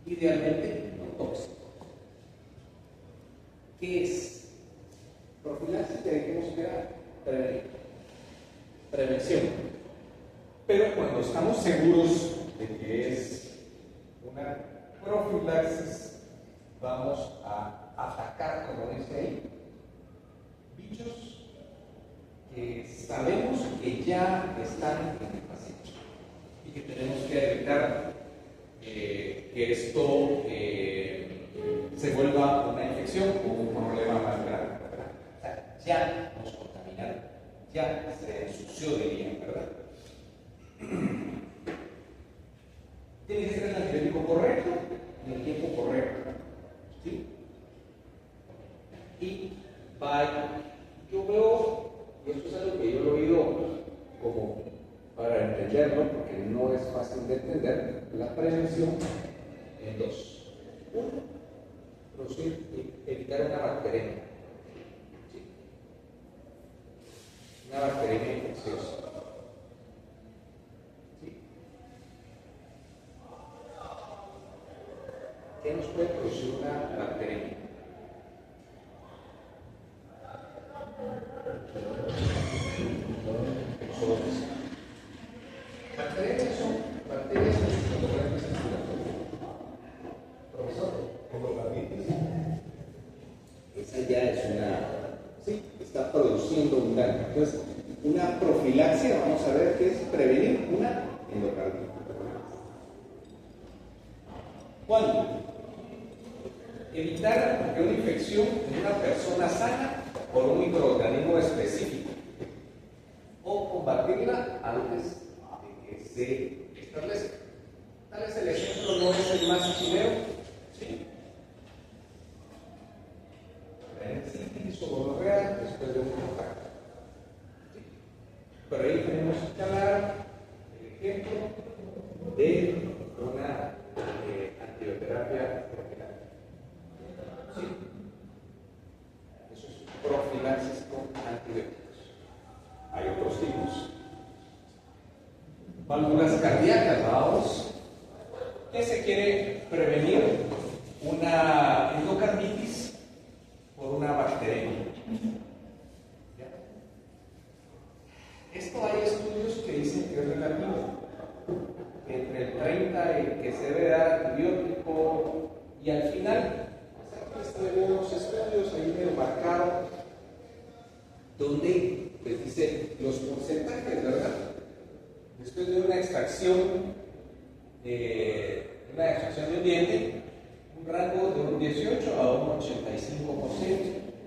idealmente no tóxico. ¿Qué es? Profilaxis que dijimos que era prevención. Pero cuando estamos seguros de que es una profilaxis, vamos a atacar, como dice ahí, bichos que sabemos que ya están en el paciente y que tenemos que evitar que esto se vuelva una infección o un problema más grave, ¿verdad? O sea, ya nos contaminaron, ya se ensució, dirían, ¿verdad? Tiene que ser el antibiótico correcto en el tiempo correcto, ¿sí? Y yo veo, y esto es algo que yo lo he oído como para entenderlo, porque no es fácil de entender, la prevención en dos. Uno, evitar una bacteria, ¿sí? Una bacteria infecciosa. ¿Sí? ¿Qué nos puede producir una bacteria? Bacterias son bacterias intolerantes al gluten. Profesor, endocarditis. Esa ya es una. Sí, está produciendo un daño. Entonces, una profilaxia, vamos a ver qué es prevenir una endocarditis. ¿Cuándo? Evitar que una infección en una persona sana por un microorganismo específico o combatirla antes de que se establezca. Tal vez el ejemplo no es el más chileno, ¿sí? Sífilis o gonorrea después de un contacto. ¿Sí? Pero ahí tenemos que hablar el ejemplo de una antibioterapia profiláctica. ¿Sí? Eso es profilaxis con antibióticos. Hay otros tipos. Válvulas cardíacas, vamos. ¿Qué se quiere prevenir? Una endocarditis por una bacteria. ¿Ya? Esto hay estudios que dicen que es relativo. Entre el 30 y que se debe dar antibiótico y al final, tenemos unos estudios ahí medio marcados donde les dice los porcentajes, ¿verdad? Después de una extracción de un diente, un rango de un 18 a un 85%,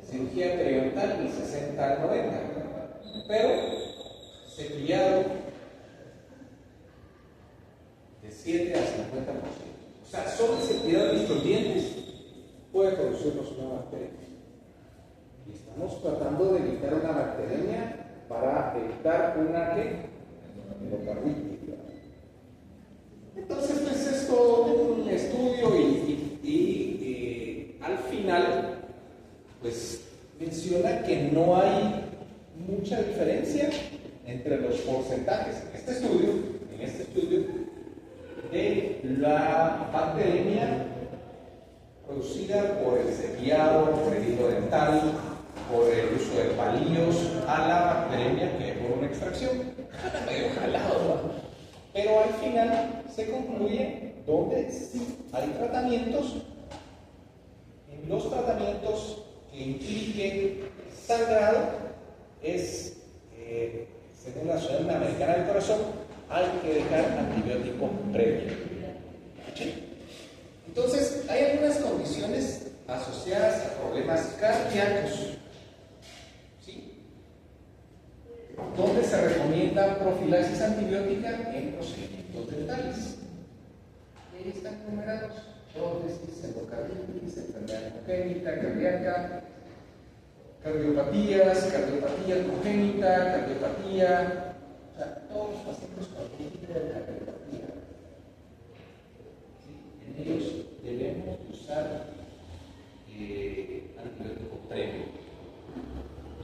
cirugía periodontal del 60 al 90%, pero cepillado de 7 a 50%. O sea, solo el cepillado de nuestros dientes puede producirnos una bacteria. Y estamos tratando de evitar una bacteria para evitar una endocarditis. Entonces, pues es todo un estudio y al final, pues menciona que no hay mucha diferencia entre los porcentajes en este estudio de la bacteria producida por el cepillado, por el hilo dental, por el uso de palillos, a la bacteria que por una extracción. Medio jalado, ¿no? Pero al final se concluye donde sí hay tratamientos. En los tratamientos que impliquen sangrado es, según la Asociación Americana del Corazón, hay que dejar antibiótico previo. ¿Sí? Entonces, hay algunas condiciones asociadas a problemas cardíacos, ¿sí? Donde se recomienda profilaxis antibiótica en procedimientos dentales. Y ahí están numerados: prótesis, endocarditis, enfermedad congénita, cardíaca, cardiopatía congénita, cardiopatía, o sea, todos los pacientes con algún tipo de cardiopatía. En ellos debemos usar antibiótico previo.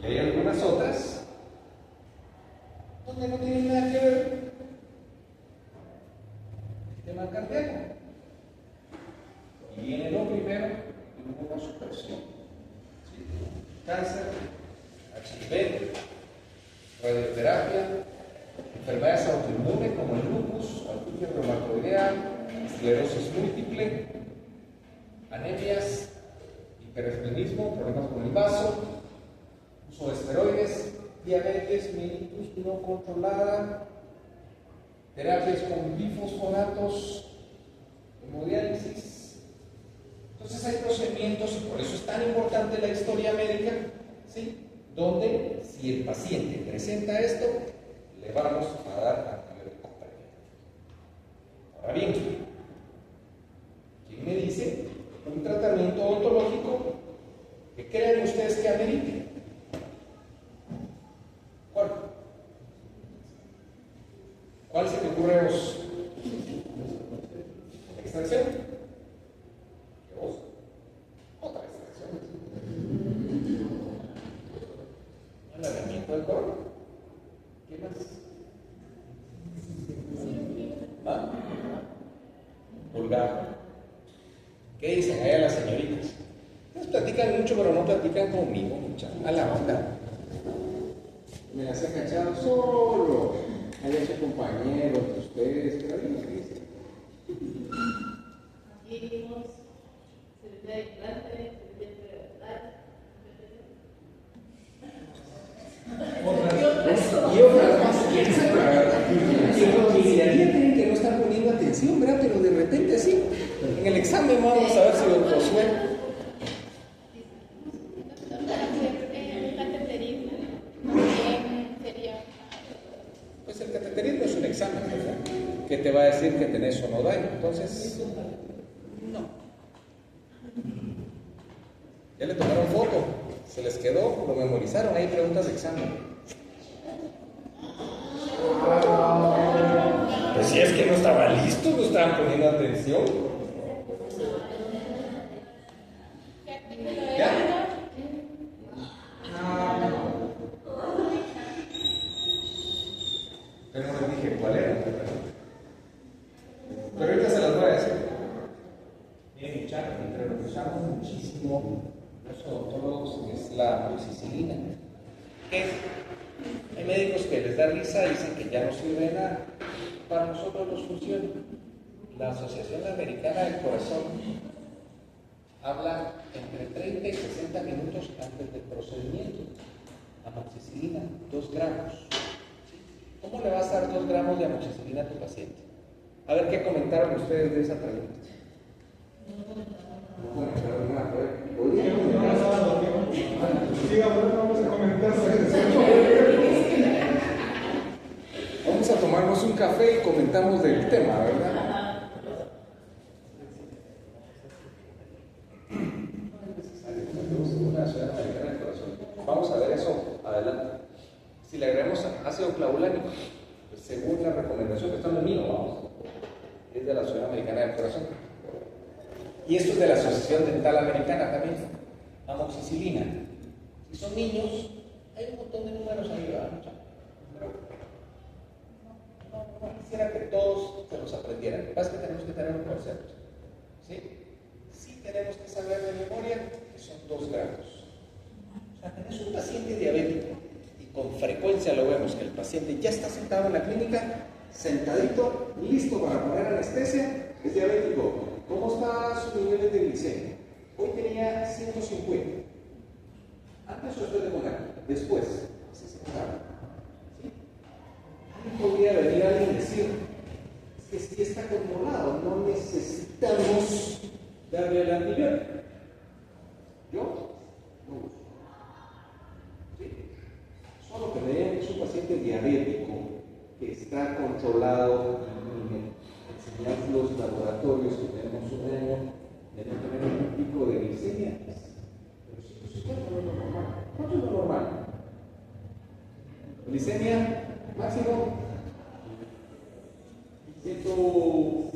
Y hay algunas otras donde no tienen nada que ver el tema cardíaco. Y viene lo primero, inmunosupresión. ¿Sí? Cáncer, HIV, radioterapia, enfermedades autoinmunes como el lupus, artritis reumatoidea, esclerosis múltiple, anemias, hiperestrenismo, problemas con el vaso, uso de esteroides, diabetes mellitus no controlada, terapias con bifosfonatos, hemodiálisis. Entonces hay procedimientos, y por eso es tan importante la historia médica, ¿sí? Donde si el paciente presenta esto, le vamos a dar antibiótico previo. Ahora bien, ¿quién me dice un tratamiento odontológico que crean ustedes que amerite? ¿Cuál? ¿Cuál se te ocurre a vos? ¿Extracción? ¿Qué vos? Otra extracción. Alargamiento del colon. ¿Qué más? ¿Ah? Pulgar. ¿Qué dicen allá las señoritas? Ellas platican mucho, pero no platican conmigo, muchachos. A la onda. Me las he cachado solo. Hay hecho compañeros de ustedes, pero alguien me dice. Aquí vimos cirugía de implante, cirugía cerebral. Y otras más. Y en la ingeniería tienen que no estar poniendo atención, ¿verdad? Pero de repente sí. En el examen vamos a ver si lo Josué. El cateterismo también sería. Pues el cateterismo es un examen, ¿verdad? Que te va a decir que tenés o no daño. Entonces, no. Ya le tomaron foto, se les quedó, lo memorizaron, hay preguntas de examen. Pues si es que no estaba listo, no estaban poniendo atención. ¿Ya? Pero no les dije cuál era. Pero ahorita se las voy a decir. Miren, muchachos, entre lo que usamos muchísimo los odontólogos es la amoxicilina. ¿Qué? Hay médicos que les da risa y dicen que ya no sirve de nada. Para nosotros nos funciona. La Asociación Americana del Corazón habla entre 30 y 60 minutos antes del procedimiento. Amoxicilina, 2 gramos. ¿Cómo le vas a dar 2 gramos de amoxicilina a tu paciente? A ver qué comentaron ustedes de esa pregunta. No comentaron nada, Vamos a comentar. Vamos a tomarnos un café y comentamos del tema, ¿verdad? Vamos a ver eso adelante. Si le agregamos ácido clavulánico, pues según la recomendación que está en el mío, vamos, es de la Asociación Americana del Corazón. Y esto es de la Asociación Dental Americana también. Amoxicilina. Si son niños, hay un montón de números ahí, ¿verdad? No quisiera que todos se los aprendieran. Lo que pasa es que tenemos que tener un concepto. ¿Sí? Sí tenemos que saber de memoria que son 2 gramos. O sea, tenés un paciente diabético y con frecuencia lo vemos que el paciente ya está sentado en la clínica, sentadito, listo para poner anestesia, es diabético. ¿Cómo está su nivel de glicemia? Hoy tenía 150. Antes o después de comer. Después. Se sentaba. ¿Sí? Podría venir alguien y decir, es que si está controlado, no necesitamos darle el antibiótico. Yo no uso. ¿Sí? Solo que me digan que es un paciente diabético que está controlado y me enseñan los laboratorios que tenemos un año de no tener un pico de glicemia. Pero 150 no es lo normal. ¿Cuánto es lo normal? Glicemia máximo 110.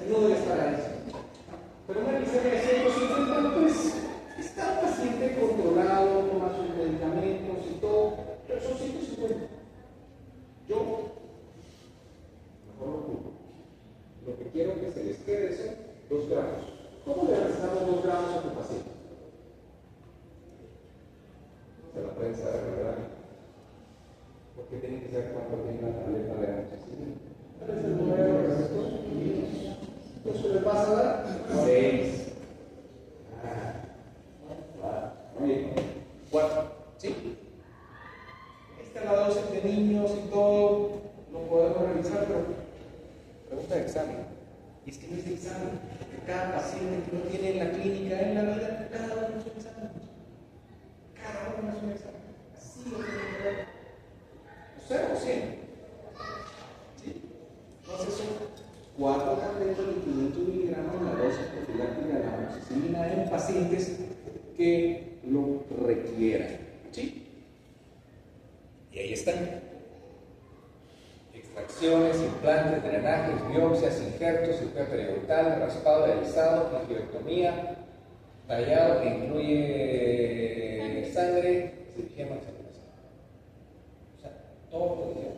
No debe estar ahí. Pero una glicemia de 150, pues está el paciente controlado, toma sus medicamentos y todo, pero son 150. Yo mejor lo cubro. Lo que quiero que se les quede son 2 gramos. ¿Cómo le recetamos 2 gramos a tu paciente? Se la pueden saber, ¿verdad? Porque tiene que ser cuánto tiene la tableta de amoxicilina. ¿Cuál es el número de receptor? examen. Y es que no es de examen, porque cada paciente que uno tiene en la clínica, en la vida, cada uno es un examen. Cada uno es un examen. Así lo tienen que ver. 0 o 100. ¿Sí? Entonces son 4 tabletas de 500 miligramos de la dosis profiláctica de la amoxicilina en pacientes que lo requieran. ¿Sí? Y ahí están. Extracciones, implantes, drenajes, biopsias, injertos, cirugía periodontal, raspado, alisado, traqueotomía, tallado que incluye sangre, cirugía maxillofacial. O sea, todo eso.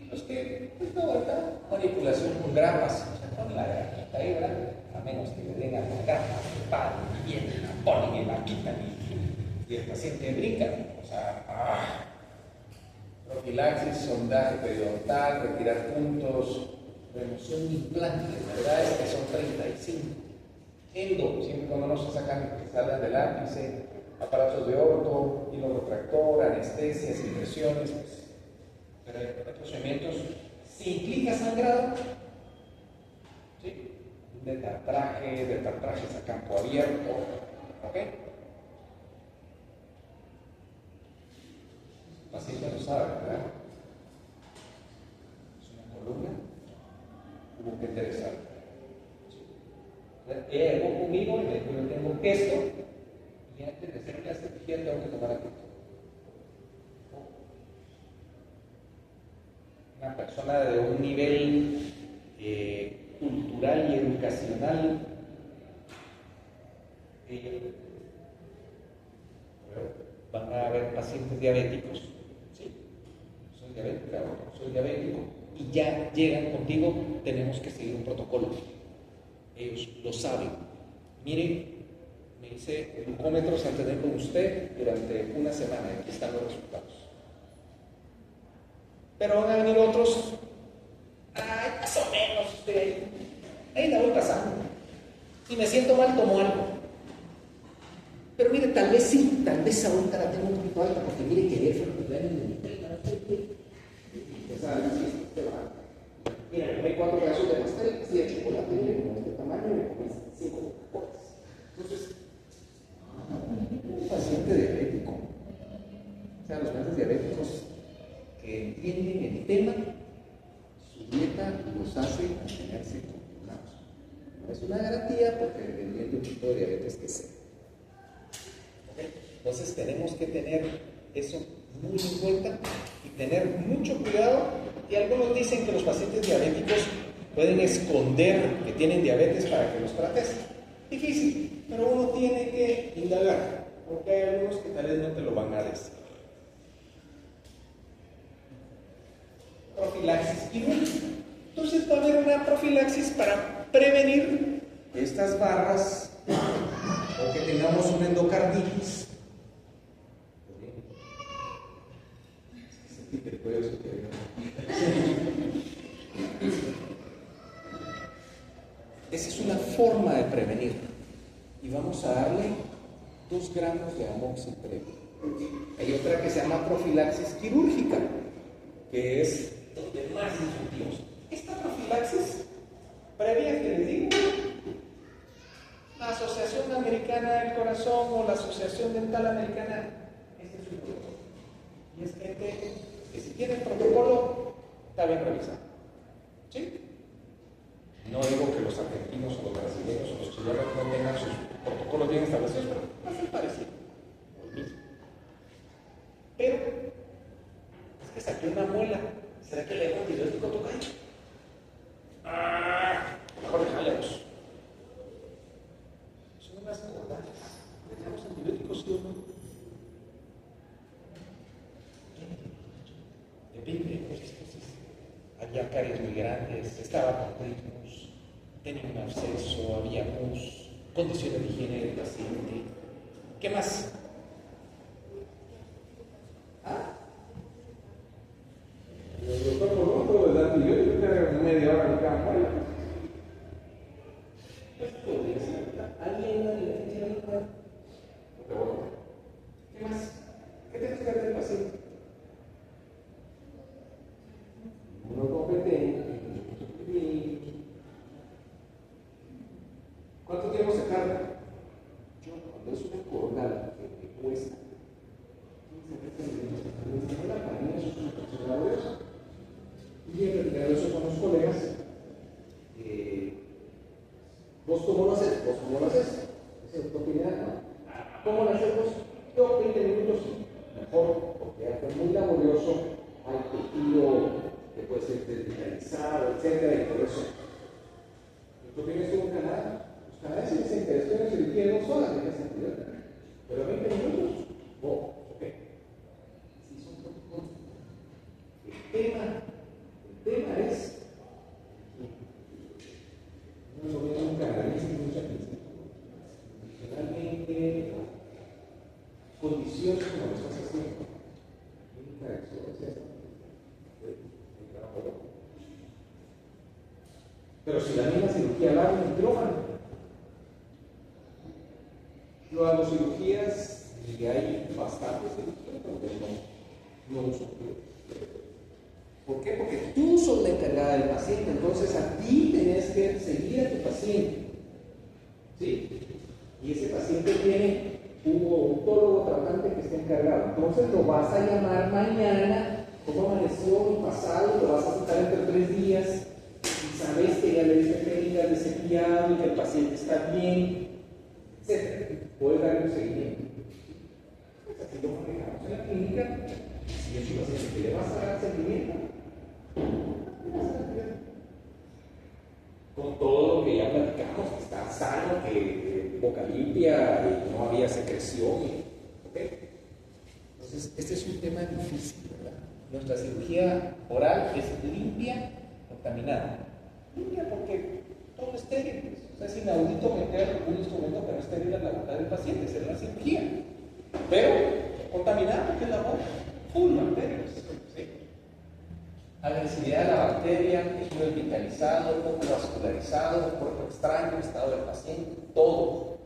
Y los que, pues no, ¿verdad? Manipulación con grapas, o sea, con la grapita ahí, ¿verdad? A menos que le den a la grapa, se paran, y vienen, la ponen y la quitan y el paciente brinca. O sea, profilaxis, sondaje periodontal, retirar puntos, remoción de implantes, ¿verdad? Es que son 35. Endo, siempre cuando no se sacan, que salgan del ápice, aparatos de orto, hilo retractor, anestesias, impresiones, pues, pero hay procedimientos, si implica sangrado, ¿sí? De tartrajes a campo abierto, ¿ok? El paciente lo sabe, ¿verdad? Es una columna, hubo que interesar. Ella llegó conmigo y me dijo: yo tengo esto, y antes de hacer la cirugía tengo que tomar aquí. Una persona de un nivel cultural y educacional, van a haber pacientes diabéticos. Sí, soy diabética, soy diabético, y ya llegan contigo, tenemos que seguir un protocolo. Ellos lo saben. Miren, me hice glucómetros antes de con usted durante una semana, y aquí están los resultados. Pero van a venir otros, ay, más o menos, usted ahí la voy pasando. Si me siento mal, tomo algo. Pero mire, tal vez sí, tal vez ahorita la tengo un poquito alta, porque mire que el ferroviario de mi prima, mira, me comí 4 pedazos de pastel, 6 de chocolate, mire, como este tamaño, me comí 5 Coca-Colas. Entonces, un paciente diabético, o sea, los pacientes diabéticos que entienden el tema, su dieta los hace mantenerse controlados. No es una garantía, porque dependiendo del tipo de diabetes que sea. Entonces tenemos que tener eso muy en cuenta y tener mucho cuidado. Y algunos dicen que los pacientes diabéticos pueden esconder que tienen diabetes para que los trates. Difícil, pero uno tiene que indagar, porque hay algunos que tal vez no te lo van a decir. Profilaxis quirúrgica. Entonces va a haber una profilaxis para prevenir estas barras o que tengamos una endocarditis. Esa es una forma de prevenir. Y vamos a darle 2 gramos de amoxicilina. Hay otra que se llama profilaxis quirúrgica, que es donde más incentivos. Esta profilaxis previa que les digo, la Asociación Americana del Corazón o la Asociación Dental Americana, este es un protocolo. Y es gente que si tiene el protocolo, está bien revisado. ¿Sí? No digo que los argentinos o los brasileños o los chilenos no tengan sus protocolos bien establecidos, pero va a ser parecido. Pero es que saqué una muela. ¿Será que le dejo antibiótico a tu cancha? Mejor dejarlos. Son unas gordas. ¿Le damos antibióticos, sí o no? Depende, pues, había caries muy grandes, estaba con ritmos, tenía un absceso, había pus, condiciones de higiene del paciente. ¿Qué más? El doctor Colombo de antibiótico era media hora en cada muela. Pues podría ser. ¿Alguien una diferencia ahí? ¿Qué más? ¿Qué te gusta del paciente? Uno competente, colegas, ¿vos cómo lo haces? ¿Vos cómo lo haces? Esa es tu opinión, ¿no? ¿Cómo lo hacemos? Yo 20 minutos mejor, porque ya fue muy laborioso, hay tejido que puede ser desvitalizado, etcétera, y por eso. Tú tienes un canal, los canales se dicen que después de cirugía de 2 horas, dejas sentido, pero 20 minutos, oh, ok. Sí, son protocolos. El tema es, no lo veo un canalista y mucha gente. Generalmente, condiciones como lo estás haciendo, una experiencia, pero si la misma cirugía la hago en quirófano, yo hago cirugías y hay bastantes cirugías, pero no uso. ¿Por qué? Porque tú sos la encargada del paciente, entonces a ti tenés que seguir a tu paciente. ¿Sí? Y ese paciente tiene un odontólogo tratante que está encargado. Entonces lo vas a llamar mañana, cómo amaneció el pasado, lo vas a citar entre 3 días. Y sabes que ya le diste medidas de cepillado y que el paciente está bien, etc. Puedes darle un seguimiento. Así lo manejamos en la clínica. Si es un paciente que le vas a dar seguimiento, con todo lo que ya platicamos, que está sano, que boca limpia, y no había secreción. ¿Okay? Entonces, este es un tema difícil, ¿verdad? Nuestra cirugía oral es limpia, contaminada. Limpia porque todo es estéril. Pues. O sea, es inaudito meter un instrumento que no estéril a la boca del paciente, es la cirugía. Pero contaminada porque es la boca, full bacterias. ¿Sí? Agresividad de la bacteria, tejido desvitalizado, poco vascularizado, cuerpo extraño, estado del paciente, todo.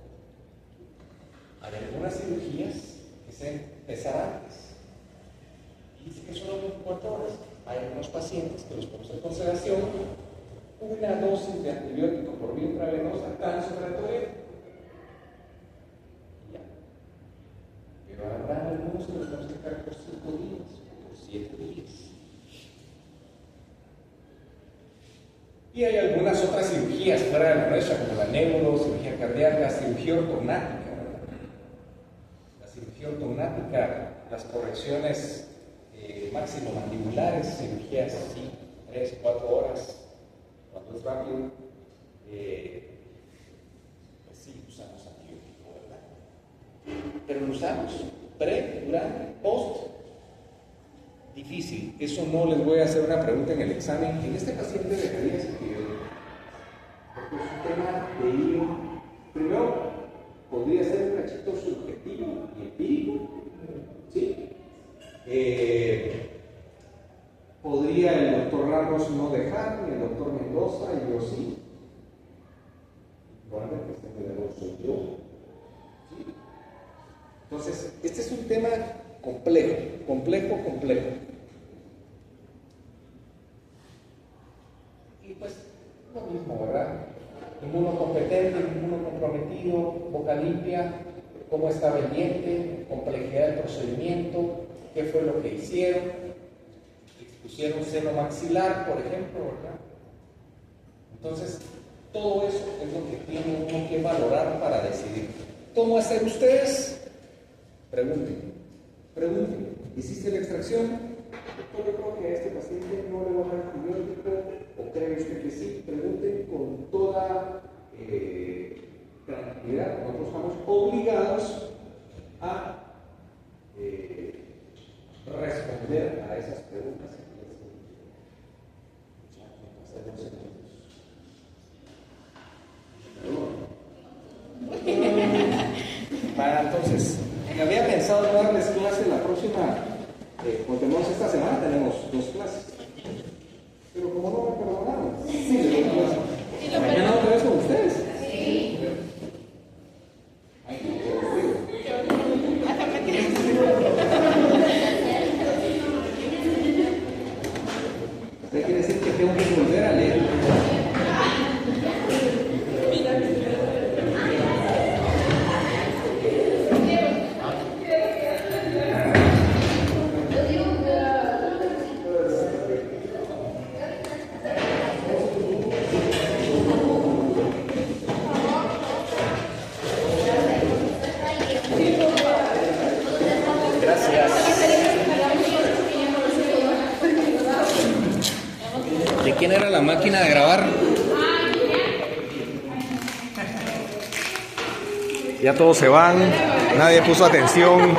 Hay algunas cirugías que se empezar antes. Y dice que solo 24 horas. Hay algunos pacientes que los ponemos en consideración una dosis de antibiótico por vía intravenosa transoperatoria. Ya. Pero habrá algunos que los vamos a dejar por 5 días, por 7 días. Y hay algunas otras cirugías fuera de la nuestra, como la neurocirugía cardíaca, cirugía ortognática. La cirugía ortognática, las correcciones máximo mandibulares, cirugías así, 3, 4 horas, cuando es rápido, pues sí, usamos antibiótico, ¿verdad? Pero lo usamos pre, durante, post. Difícil, eso no les voy a hacer una pregunta en el examen. En este paciente dejaría antibiótico, porque es un tema de ir, primero, podría ser un cachito subjetivo y empírico, ¿sí? Podría el doctor Ramos no dejar, ni el doctor Mendoza, y yo sí. Probablemente este mediador soy yo. ¿Sí? Entonces, este es un tema complejo. Y pues, lo mismo, ¿verdad? Inmunocompetente, inmunocomprometido, boca limpia, cómo estaba el diente, complejidad del procedimiento, qué fue lo que hicieron, expusieron seno maxilar, por ejemplo, ¿verdad? Entonces, todo eso es lo que tiene uno que valorar para decidir. ¿Cómo hacer ustedes? Pregunten. ¿Hiciste la extracción? Yo creo que a este paciente no le va a dar antibiótico, o cree usted que sí. Pregunten con toda tranquilidad. Nosotros estamos obligados a responder a esas preguntas. Entonces, había pensado no darles clase la próxima, como tenemos esta semana, tenemos 2 clases. Pero como no me perdonaron, sí, le doy clase. Mañana otra vez con ustedes. Sí. Ay, no, ¿usted quiere decir que tengo que volver a leer? ¿De quién era la máquina de grabar? Ya todos se van, nadie puso atención.